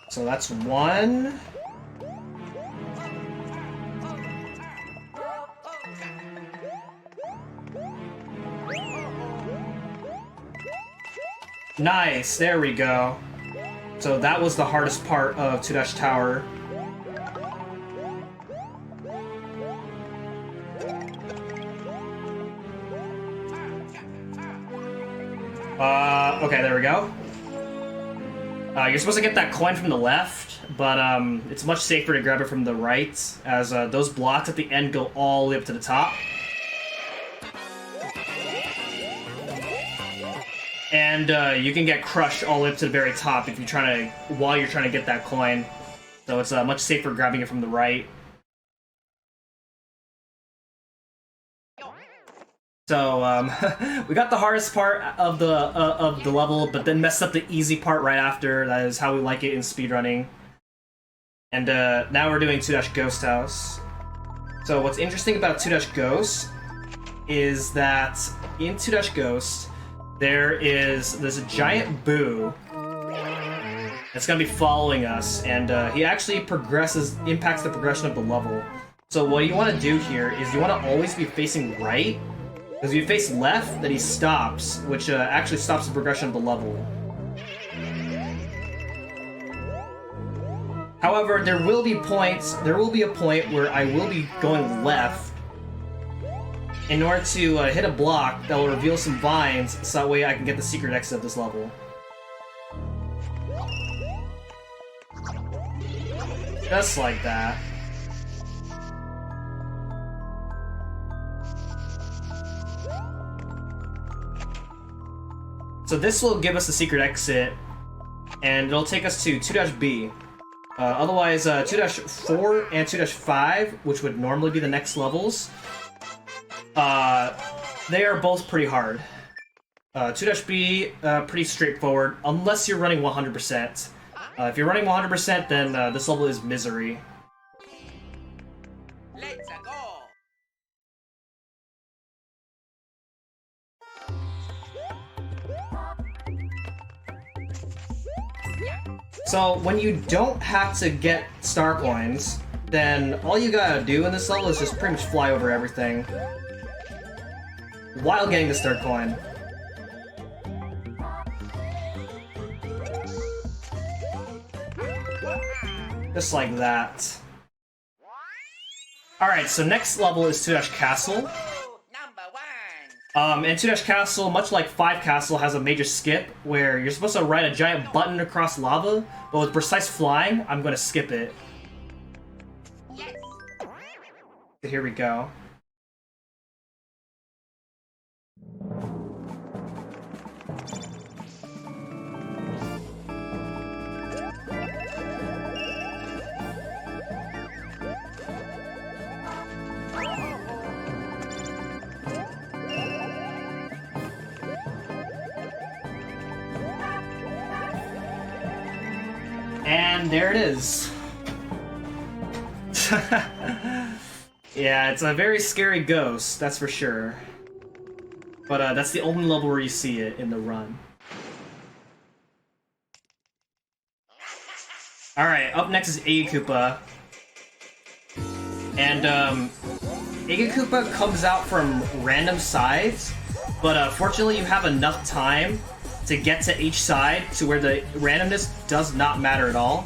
So that's 1. Nice, there we go. So that was the hardest part of 2-Tower. Okay, there we go. You're supposed to get that coin from the left, but it's much safer to grab it from the right, as those blocks at the end go all the way up to the top. And you can get crushed all the way up to the very top if you're while you're trying to get that coin. So it's much safer grabbing it from the right. So we got the hardest part of the level, but then messed up the easy part right after. That is how we like it in speedrunning. And now we're doing 2-Ghost House. So what's interesting about 2-Ghost is that in 2-Ghost, there's a giant boo that's gonna be following us, and he actually impacts the progression of the level. So what you want to do here is you want to always be facing right, because if you face left, then he stops, which actually stops the progression of the level. However, there will be a point where I will be going left in order to hit a block that will reveal some vines, so that way I can get the secret exit of this level. Just like that. So this will give us the secret exit, and it'll take us to 2-B. Otherwise, 2-4 and 2-5, which would normally be the next levels, they are both pretty hard. 2-B, pretty straightforward, unless you're running 100%. If you're running 100%, then this level is misery. Let's go. So, when you don't have to get star coins, then all you gotta do in this level is just pretty much fly over everything while getting this third coin. Just like that. Alright, so next level is 2-Castle. Number 1. And 2-Castle, much like 5-Castle, has a major skip where you're supposed to ride a giant button across lava, but with precise flying, I'm gonna skip it. Yes. So here we go. And there it is. Yeah, it's a very scary ghost, that's for sure. But that's the only level where you see it in the run. Alright, up next is Koopa. And Koopa comes out from random sides, but fortunately you have enough time to get to each side to where the randomness does not matter at all.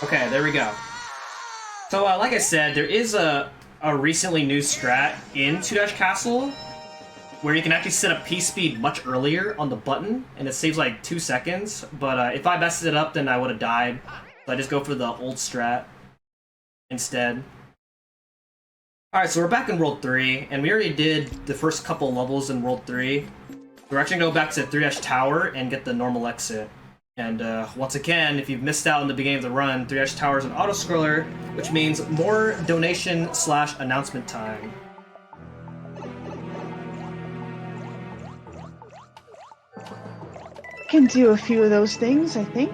Okay, there we go. So, like I said, there is a recently new strat in 2-Castle where you can actually set up P-Speed much earlier on the button, and it saves like 2 seconds, but if I messed it up, then I would have died. So I just go for the old strat instead. Alright, so we're back in World 3, and we already did the first couple levels in World 3. We're actually going to go back to 3-Tower and get the normal exit. And once again, if you've missed out in the beginning of the run, 3-Tower is an auto-scroller, which means more donation/announcement time. Can do a few of those things, I think.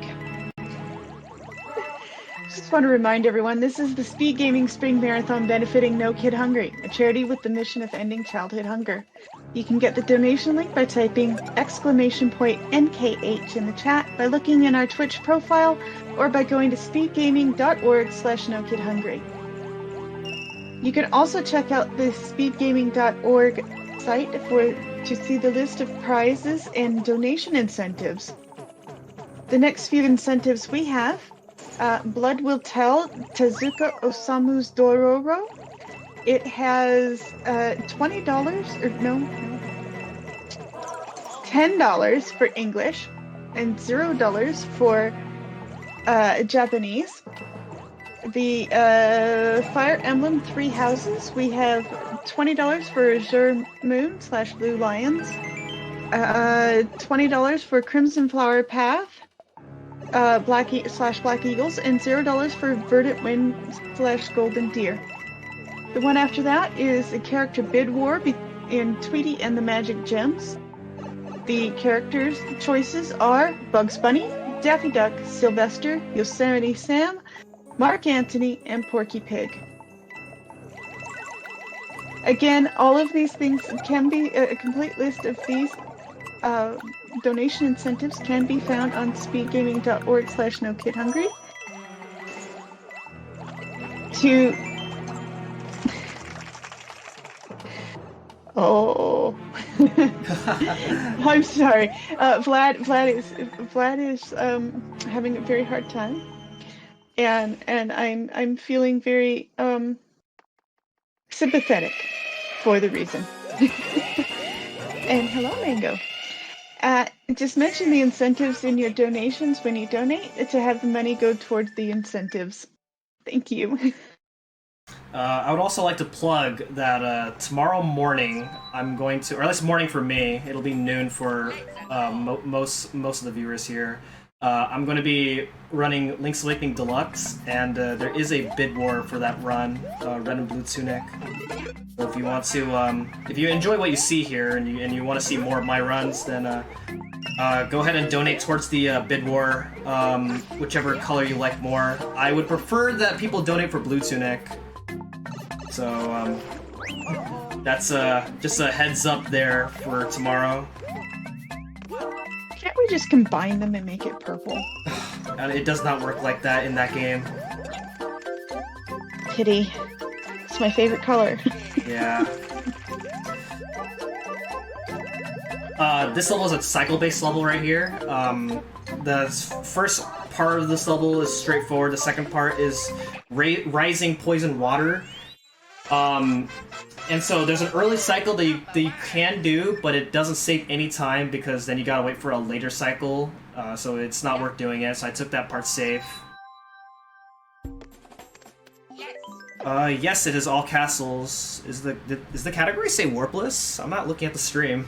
Just want to remind everyone, this is the SpeedGaming Spring Marathon benefiting No Kid Hungry, a charity with the mission of ending childhood hunger. You can get the donation link by typing !NKH in the chat, by looking in our Twitch profile, or by going to speedgaming.org/NoKidHungry. You can also check out the speedgaming.org site to see the list of prizes and donation incentives. The next few incentives we have, Blood Will Tell, Tezuka Osamu's Dororo. It has $20, or no, $10 for English, and $0 for Japanese. The Fire Emblem Three Houses, we have $20 for Azure Moon / Blue Lions, $20 for Crimson Flower Path, Black Eagles, and $0 for Verdant Wind / Golden Deer. The one after that is a character bid war in Tweety and the Magic Gems. The characters' choices are Bugs Bunny, Daffy Duck, Sylvester, Yosemite Sam, Mark Antony, and Porky Pig. Again, all of these things can be, a complete list of these donation incentives can be found on speedgaming.org/NoKidHungry. Oh, I'm sorry. Vlad is having a very hard time, and I'm feeling very sympathetic for the reason. And hello, Mango. Just mention the incentives in your donations when you donate to have the money go towards the incentives. Thank you. I would also like to plug that tomorrow morning I'm going to, or at least morning for me, it'll be noon for most of the viewers here. I'm going to be running Link's Awakening Deluxe, and there is a bid war for that run, Red and Blue Tunic. So if you want to, if you enjoy what you see here and you want to see more of my runs, then go ahead and donate towards the bid war, whichever color you like more. I would prefer that people donate for Blue Tunic. So that's just a heads up there for tomorrow. Can't we just combine them and make it purple? It does not work like that in that game. Kitty. It's my favorite color. Yeah. This level is a cycle-based level right here. The first part of this level is straightforward. The second part is rising poison water. And so there's an early cycle that you can do, but it doesn't save any time because then you gotta wait for a later cycle, so it's not worth doing it, so I took that part safe. Yes, it is all castles. Is the category say warpless? I'm not looking at the stream.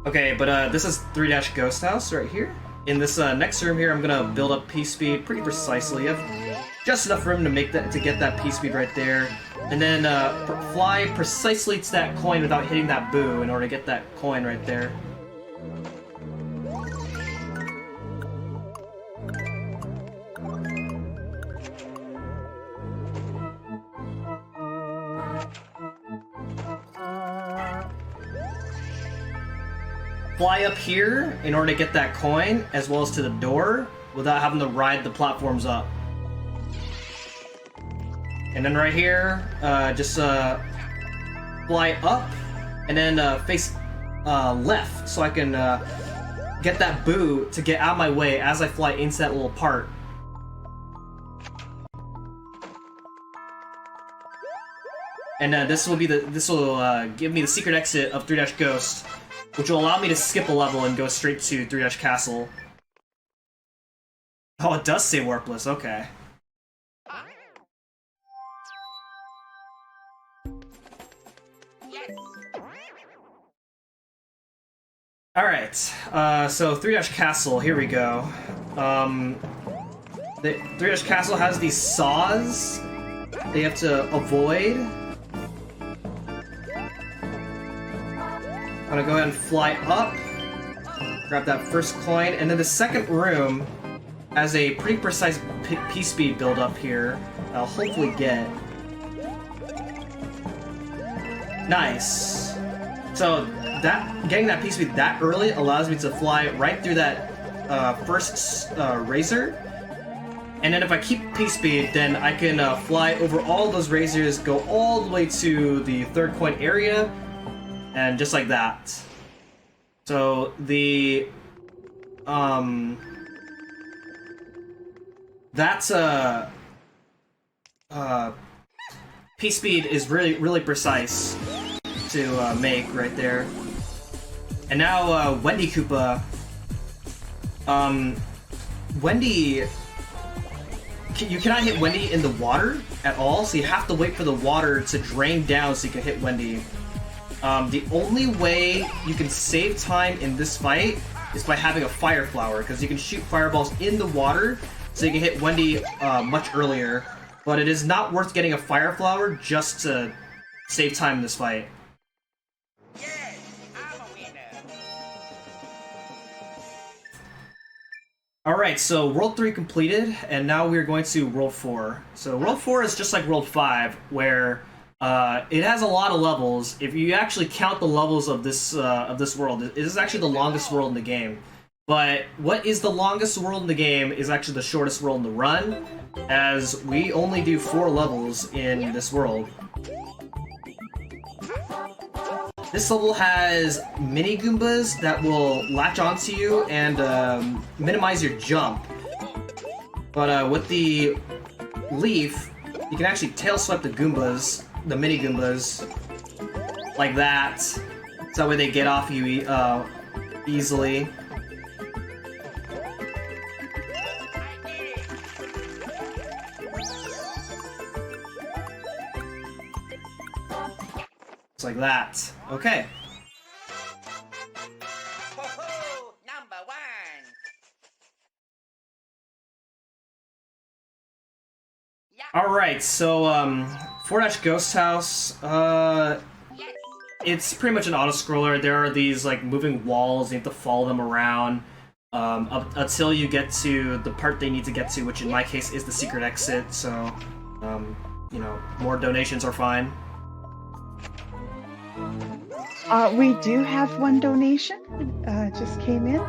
Okay, but this is 3-Ghost House right here in this next room here, I'm gonna build up P-speed pretty precisely. You have just enough room to make that, to get that P-speed right there, and then fly precisely to that coin without hitting that boo in order to get that coin right there. Fly up here in order to get that coin, as well as to the door, without having to ride the platforms up. And then right here, just fly up, and then face left, so I can get that boo to get out of my way as I fly into that little part. And this will give me the secret exit of 3 Ghost, which will allow me to skip a level and go straight to 3 Castle. Oh, it does say warpless, okay. Yes. Alright, so 3 Castle, here we go. The 3 Castle has these saws they have to avoid. I'm gonna go ahead and fly up, grab that first coin, and then the second room has a pretty precise P-speed build up here. I'll hopefully get. Nice. So getting that P-speed that early allows me to fly right through that first razor, and then if I keep P-speed, then I can fly over all those razors, go all the way to the third coin area. And just like that. So the that's P-speed is really precise to make right there. And now Wendy Koopa. Wendy, you cannot hit Wendy in the water at all, so you have to wait for the water to drain down so you can hit Wendy. The only way you can save time in this fight is by having a fire flower, because you can shoot fireballs in the water, so you can hit Wendy much earlier. But it is not worth getting a fire flower just to save time in this fight. Yes, I'm a winner. Alright, so World 3 completed, and now we're going to World 4. So World 4 is just like World 5, where it has a lot of levels. If you actually count the levels of this world, it is actually the longest world in the game. But what is the longest world in the game is actually the shortest world in the run, as we only do 4 levels in this world. This level has mini Goombas that will latch onto you and minimize your jump. But with the leaf, you can actually tail swipe the Goombas, the mini Goombas, like that. So that way they get off you easily. It's like that. Okay. Ho-ho, number 1. Yeah. Alright, so 4 Ghost House, Yes. it's pretty much an auto-scroller. There are these like moving walls, you have to follow them around up until you get to the part they need to get to, which in my case is the secret exit, so you know, more donations are fine. We do have one donation, just came in.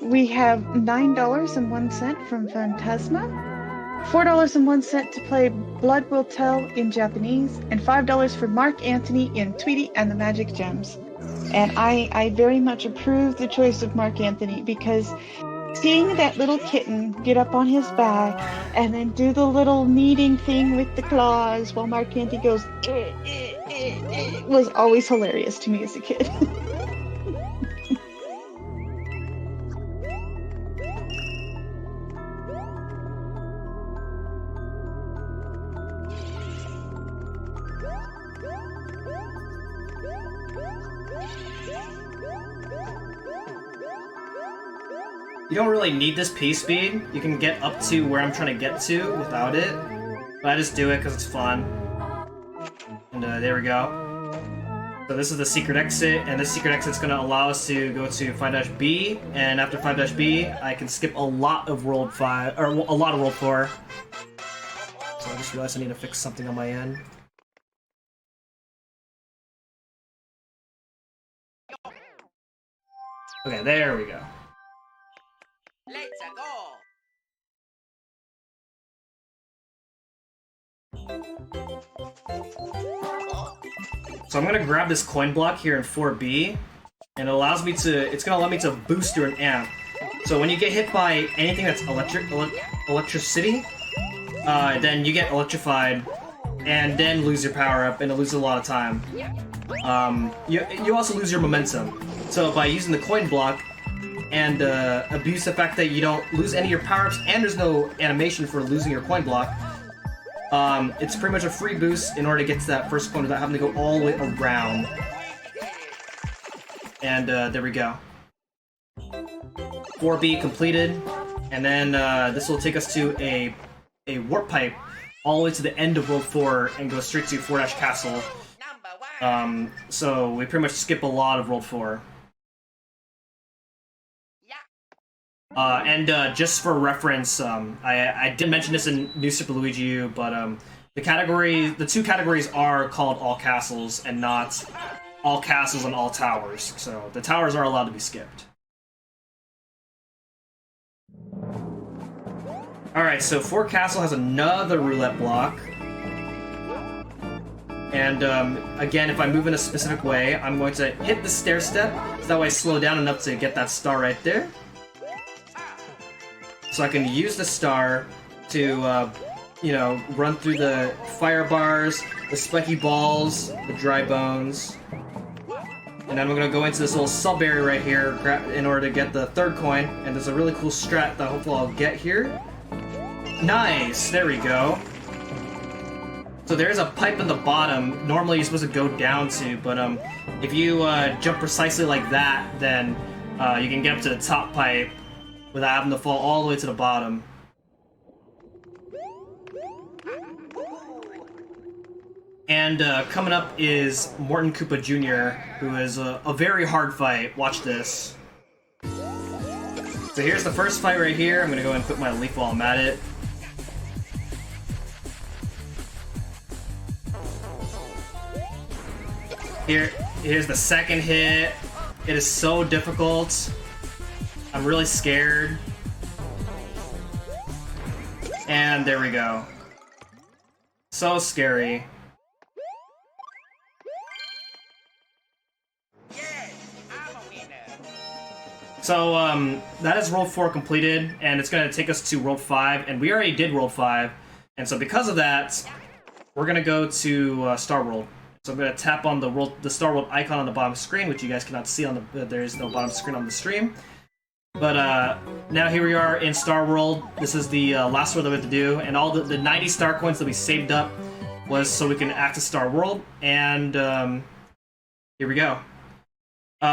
We have $9.01 from Phantasma, $4.01 to play Blood Will Tell in Japanese, and $5 for Mark Anthony in Tweety and the Magic Gems. And I very much approve the choice of Mark Anthony, because seeing that little kitten get up on his back and then do the little kneading thing with the claws while Mark Anthony goes was always hilarious to me as a kid. You don't really need this P speed. You can get up to where I'm trying to get to without it. But I just do it because it's fun. And there we go. So this is the secret exit, and this secret exit is going to allow us to go to 5-B, and after 5-B, I can skip a lot of World 5, or a lot of World 4. So I just realized I need to fix something on my end. Okay, there we go. Let's go. So I'm gonna grab this coin block here in 4B, and it allows me to, it's gonna allow me to boost through an amp. So when you get hit by anything that's electricity, then you get electrified, and then lose your power up, and it loses a lot of time. You also lose your momentum. So by using the coin block, and abuse the fact that you don't lose any of your power-ups, and there's no animation for losing your coin block, it's pretty much a free boost in order to get to that first coin without having to go all the way around. And there we go. 4B completed, and then this will take us to a warp pipe all the way to the end of World 4 and go straight to 4-Castle. So we pretty much skip a lot of World 4. And just for reference, I did mention this in New Super Luigi U, but the two categories are called all castles and not all castles and all towers. So the towers are allowed to be skipped. Alright, so 4-Castle has another roulette block. And again, if I move in a specific way, I'm going to hit the stair step, so that way I slow down enough to get that star right there. So I can use the star to, you know, run through the fire bars, the spiky balls, the dry bones. And then I'm going to go into this little sub area right here in order to get the third coin. And there's a really cool strat that hopefully I'll get here. Nice! There we go. So there's a pipe in the bottom. Normally you're supposed to go down to, but if you jump precisely like that, then you can get up to the top pipe without having to fall all the way to the bottom. And coming up is Morton Koopa Jr., who is a very hard fight. Watch this. So here's the first fight right here. I'm gonna go ahead and put my leaf while I'm at it. Here's the second hit. It is so difficult. I'm really scared. And there we go. So scary. Yes, I'm a winner. So, that is World 4 completed, and it's gonna take us to World 5, and we already did World 5, and so because of that, we're gonna go to Star World. So I'm gonna tap on the Star World icon on the bottom screen, which you guys cannot see on the, there is no bottom screen on the stream. But now here we are in Star World. This is the last world that we have to do, and all the 90 star coins that we saved up was so we can access Star World, and here we go.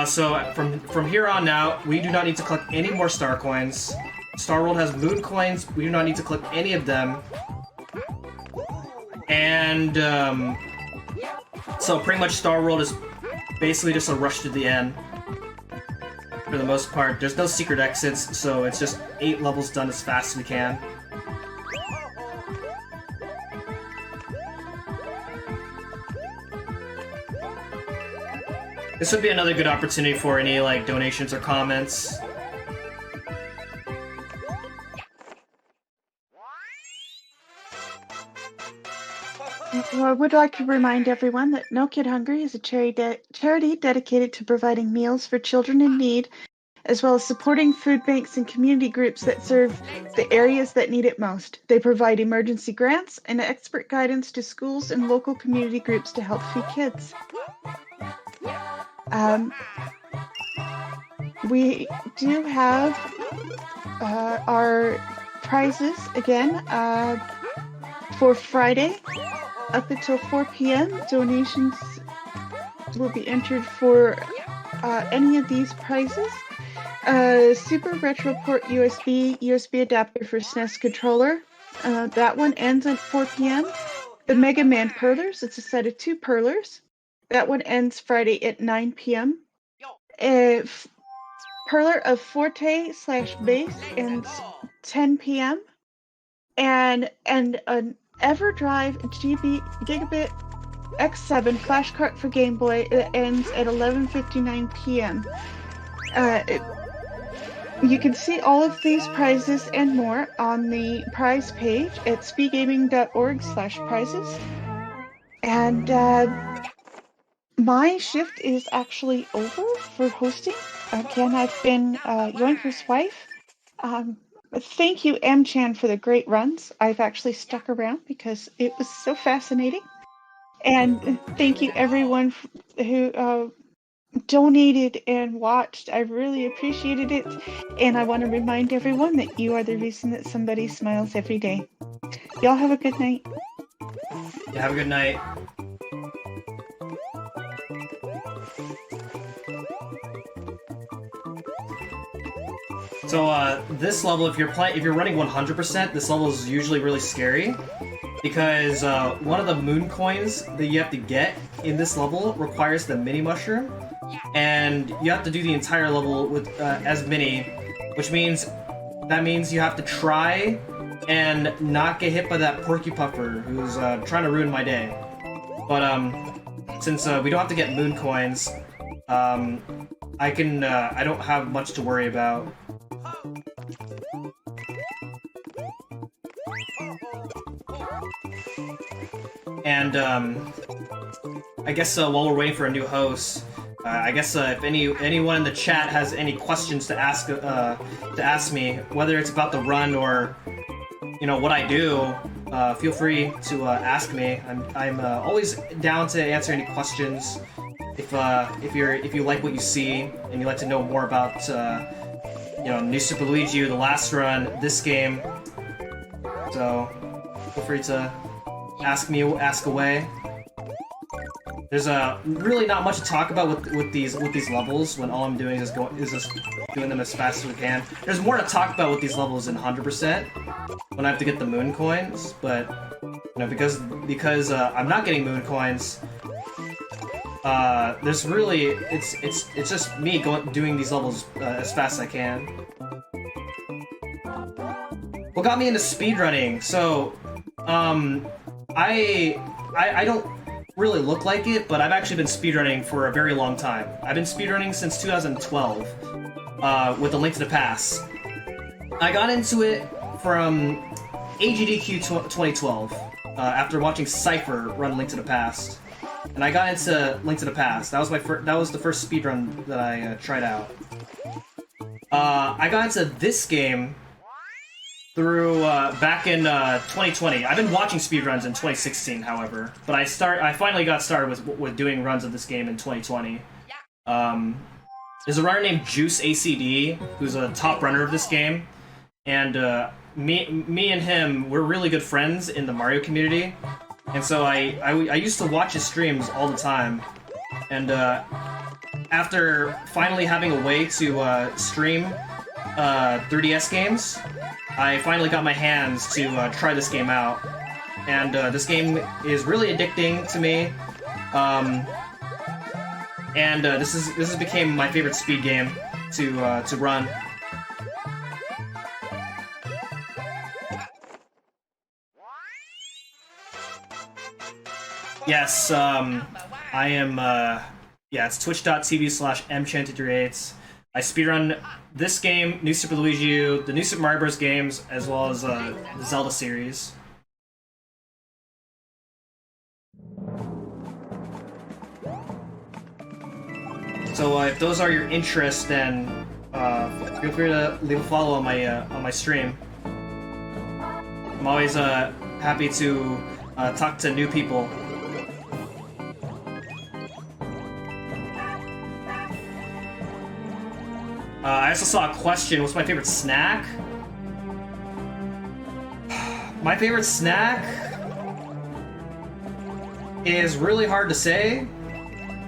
So from here on out, we do not need to collect any more star coins. Star World has moon coins. We do not need to collect any of them. And so pretty much Star World is basically just a rush to the end. For the most part, there's no secret exits, so it's just 8 levels done as fast as we can. This would be another good opportunity for any like donations or comments. Well, I would like to remind everyone that No Kid Hungry is a charity dedicated to providing meals for children in need, as well as supporting food banks and community groups that serve the areas that need it most. They provide emergency grants and expert guidance to schools and local community groups to help feed kids. We do have our prizes again for Friday. Up until 4 p.m., donations will be entered for any of these prizes. Super Retro Port USB adapter for SNES controller. That one ends at 4 p.m. The Mega Man Perlers, it's a set of 2 Perlers. That one ends Friday at 9 p.m. Perler of Forte / Bass ends 10 p.m. And an EverDrive Gigabit X7 flash cart for Game Boy that ends at 11:59 p.m. You can see all of these prizes and more on the prize page at speedgaming.org/prizes. And my shift is actually over for hosting. Again, I've been Yoinker's wife. Thank you, M-Chan, for the great runs. I've actually stuck around because it was so fascinating. And thank you, everyone who donated and watched. I really appreciated it. And I want to remind everyone that you are the reason that somebody smiles every day. Y'all have a good night. Yeah, have a good night. So this level, if you're running 100%, this level is usually really scary because one of the moon coins that you have to get in this level requires the mini mushroom, and you have to do the entire level with as mini, which means you have to try and not get hit by that porky puffer who's trying to ruin my day. But since we don't have to get moon coins, I don't have much to worry about. And I guess while we're waiting for a new host, I guess if anyone in the chat has any questions to ask me, whether it's about the run or what I do, feel free to ask me. I'm always down to answer any questions. If you like what you see and you'd like to know more about New Super Luigi, the last run, this game, so feel free to ask away. There's really not much to talk about with these levels when all I'm doing is just doing them as fast as we can. There's more to talk about with these levels in 100% when I have to get the moon coins, but because I'm not getting moon coins, there's really it's just me doing these levels as fast as I can. What got me into speedrunning? So I don't really look like it, but I've actually been speedrunning for a very long time. I've been speedrunning since 2012 with A Link to the Past. I got into it from AGDQ 2012 after watching Cypher run Link to the Past, and I got into Link to the Past. That was the first speedrun that I tried out. I got into this game through back in 2020. I've been watching speedruns in 2016, however, but I finally got started with doing runs of this game in 2020. There's a runner named Juice ACD who's a top runner of this game, and me and him, we're really good friends in the Mario community, and so I used to watch his streams all the time, and after finally having a way to stream 3DS games, I finally got my hands to try this game out, and this game is really addicting to me. And this has became my favorite speed game to run. Yes, I am. Yeah, it's twitch.tv/mchan238. I speedrun this game, New Super Luigi, the New Super Mario Bros. Games, as well as the Zelda series. So if those are your interests, then feel free to leave a follow on my stream. I'm always happy to talk to new people. I also saw a question, what's my favorite snack? My favorite snack is really hard to say.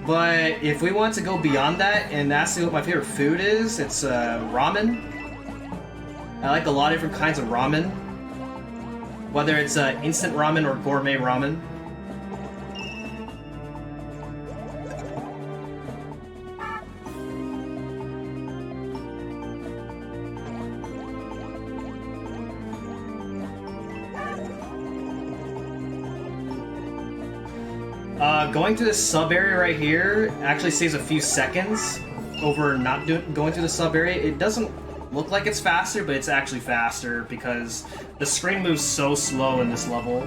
But if we want to go beyond that and ask me what my favorite food is, it's ramen. I like a lot of different kinds of ramen. Whether it's instant ramen or gourmet ramen. Going through this sub area right here actually saves a few seconds over not going through the sub area. It doesn't look like it's faster, but it's actually faster because the screen moves so slow in this level.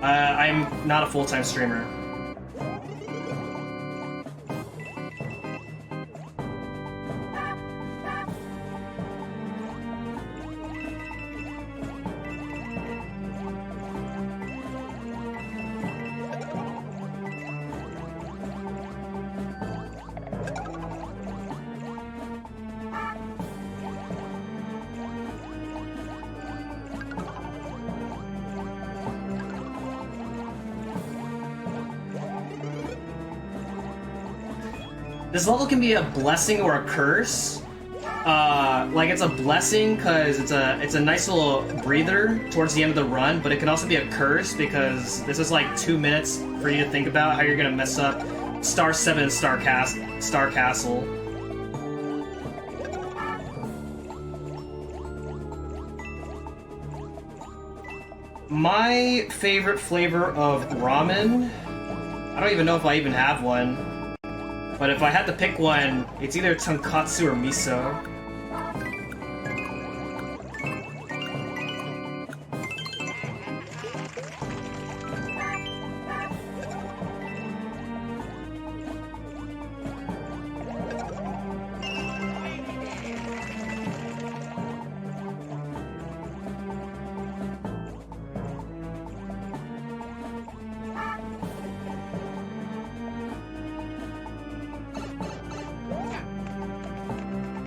I'm not a full-time streamer. This level can be a blessing or a curse. Like it's a blessing because it's a nice little breather towards the end of the run, but it can also be a curse because this is like 2 minutes for you to think about how you're gonna mess up Star 7 Star Castle. My favorite flavor of ramen, I don't even know if I even have one. But if I had to pick one, it's either tonkatsu or miso.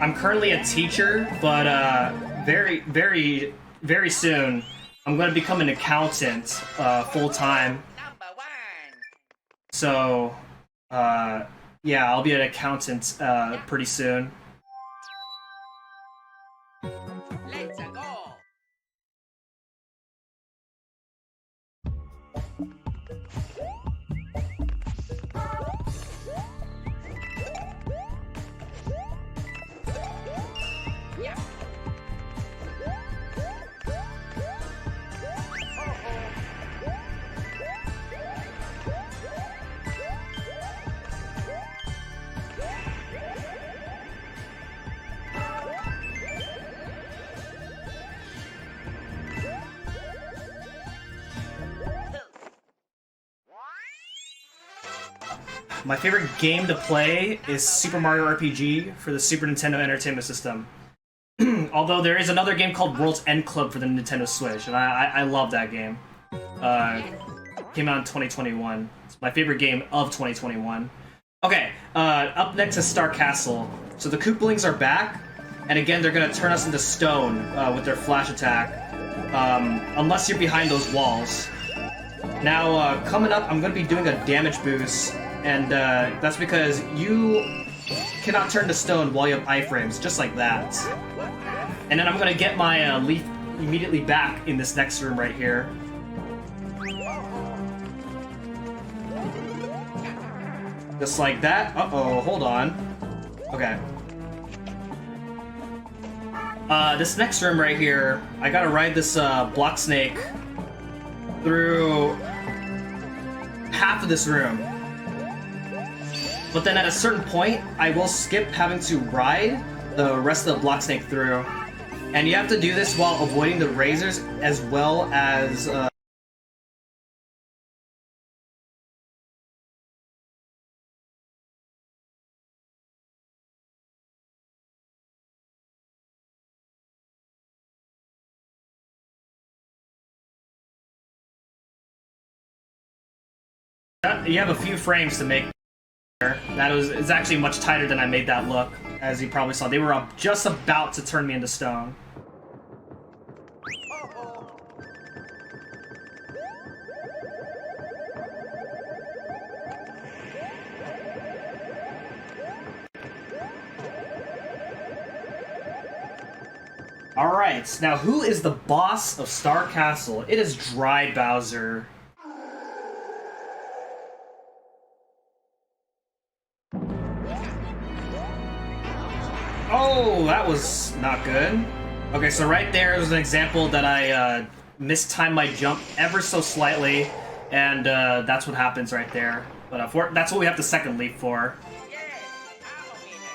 I'm currently a teacher, but very, very, very soon I'm going to become an accountant full-time. So, yeah, I'll be an accountant pretty soon. Let's go. My favorite game to play is Super Mario RPG for the Super Nintendo Entertainment System. Although there is another game called World's End Club for the Nintendo Switch, and I love that game. Came out in 2021. It's my favorite game of 2021. Okay, up next is Star Castle. So the Koopalings are back, and again they're gonna turn us into stone with their flash attack, unless you're behind those walls. Now, coming up, I'm gonna be doing a damage boost, and that's because you cannot turn to stone while you have iframes, just like that. And then I'm gonna get my leaf immediately back in this next room right here. Just like that. Uh-oh, hold on. Okay. This next room right here, I gotta ride this block snake through half of this room. But then at a certain point, I will skip having to ride the rest of the block snake through. And you have to do this while avoiding the razors as well as you have a few frames to make. It's actually much tighter than I made that look, as you probably saw. They were just about to turn me into stone. right, now who is the boss of Star Castle? It is Dry Bowser. Oh, that was not good. Okay, so right there is an example that I mistimed my jump ever so slightly, and that's what happens right there. But that's what we have the second leap for. Yeah, follow me now.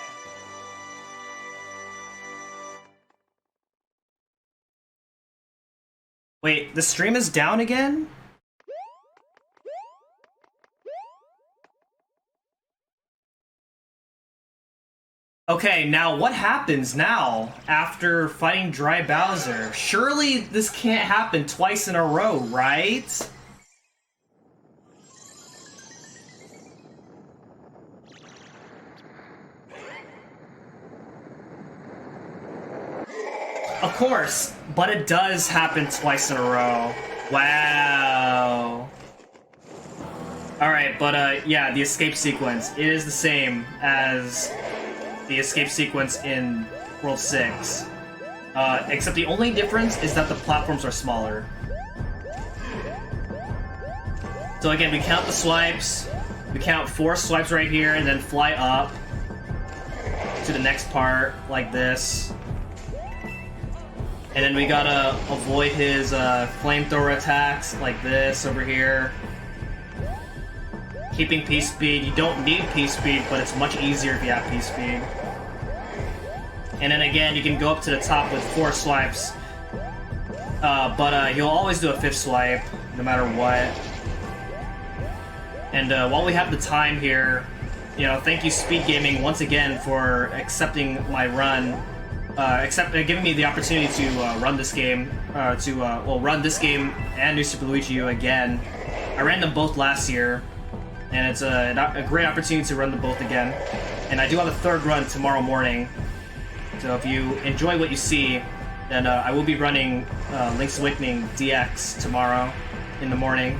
Wait, the stream is down again? Okay, now what happens now after fighting Dry Bowser? Surely this can't happen twice in a row, right? Of course, but it does happen twice in a row. Wow. Alright, but yeah, the escape sequence is the same as the escape sequence in World 6. Except the only difference is that the platforms are smaller. So again, we count the swipes, we count 4 swipes right here, and then fly up to the next part, like this. And then we gotta avoid his flamethrower attacks, like this over here. Keeping P-Speed. You don't need P-Speed, but it's much easier if you have P-Speed. And then again, you can go up to the top with 4 swipes. But you'll always do a 5th swipe, no matter what. And while we have the time here, you know, thank you SpeedGaming once again for accepting my run. Giving me the opportunity to run this game, run this game and New Super Luigi U again. I ran them both last year, and it's a great opportunity to run them both again. And I do have a 3rd run tomorrow morning, so if you enjoy what you see, then I will be running Link's Awakening DX tomorrow in the morning.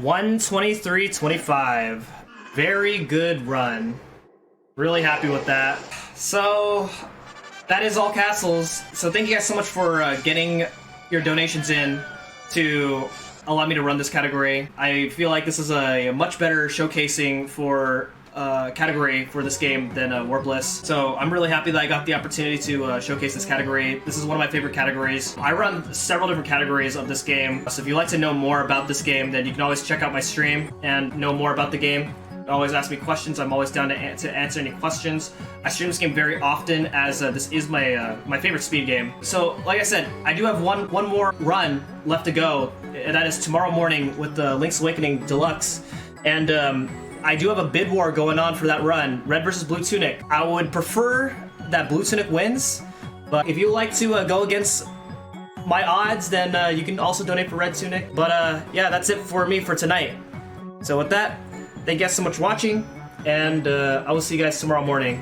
$123.25. Very good run. Really happy with that. So that is all castles. So thank you guys so much for getting your donations in to allow me to run this category. I feel like this is a much better showcasing for category for this game than Warpless. So I'm really happy that I got the opportunity to showcase this category. This is one of my favorite categories. I run several different categories of this game. So if you'd like to know more about this game, then you can always check out my stream and know more about the game. Always ask me questions. I'm always down to answer any questions. I stream this game very often, as this is my my favorite speed game. So, like I said, I do have one more run left to go, and that is tomorrow morning with the Link's Awakening Deluxe. And I do have a bid war going on for that run, Red versus Blue Tunic. I would prefer that Blue Tunic wins, but if you like to go against my odds, then you can also donate for Red Tunic. But yeah, that's it for me for tonight. So with that, thank you guys so much for watching, and I will see you guys tomorrow morning.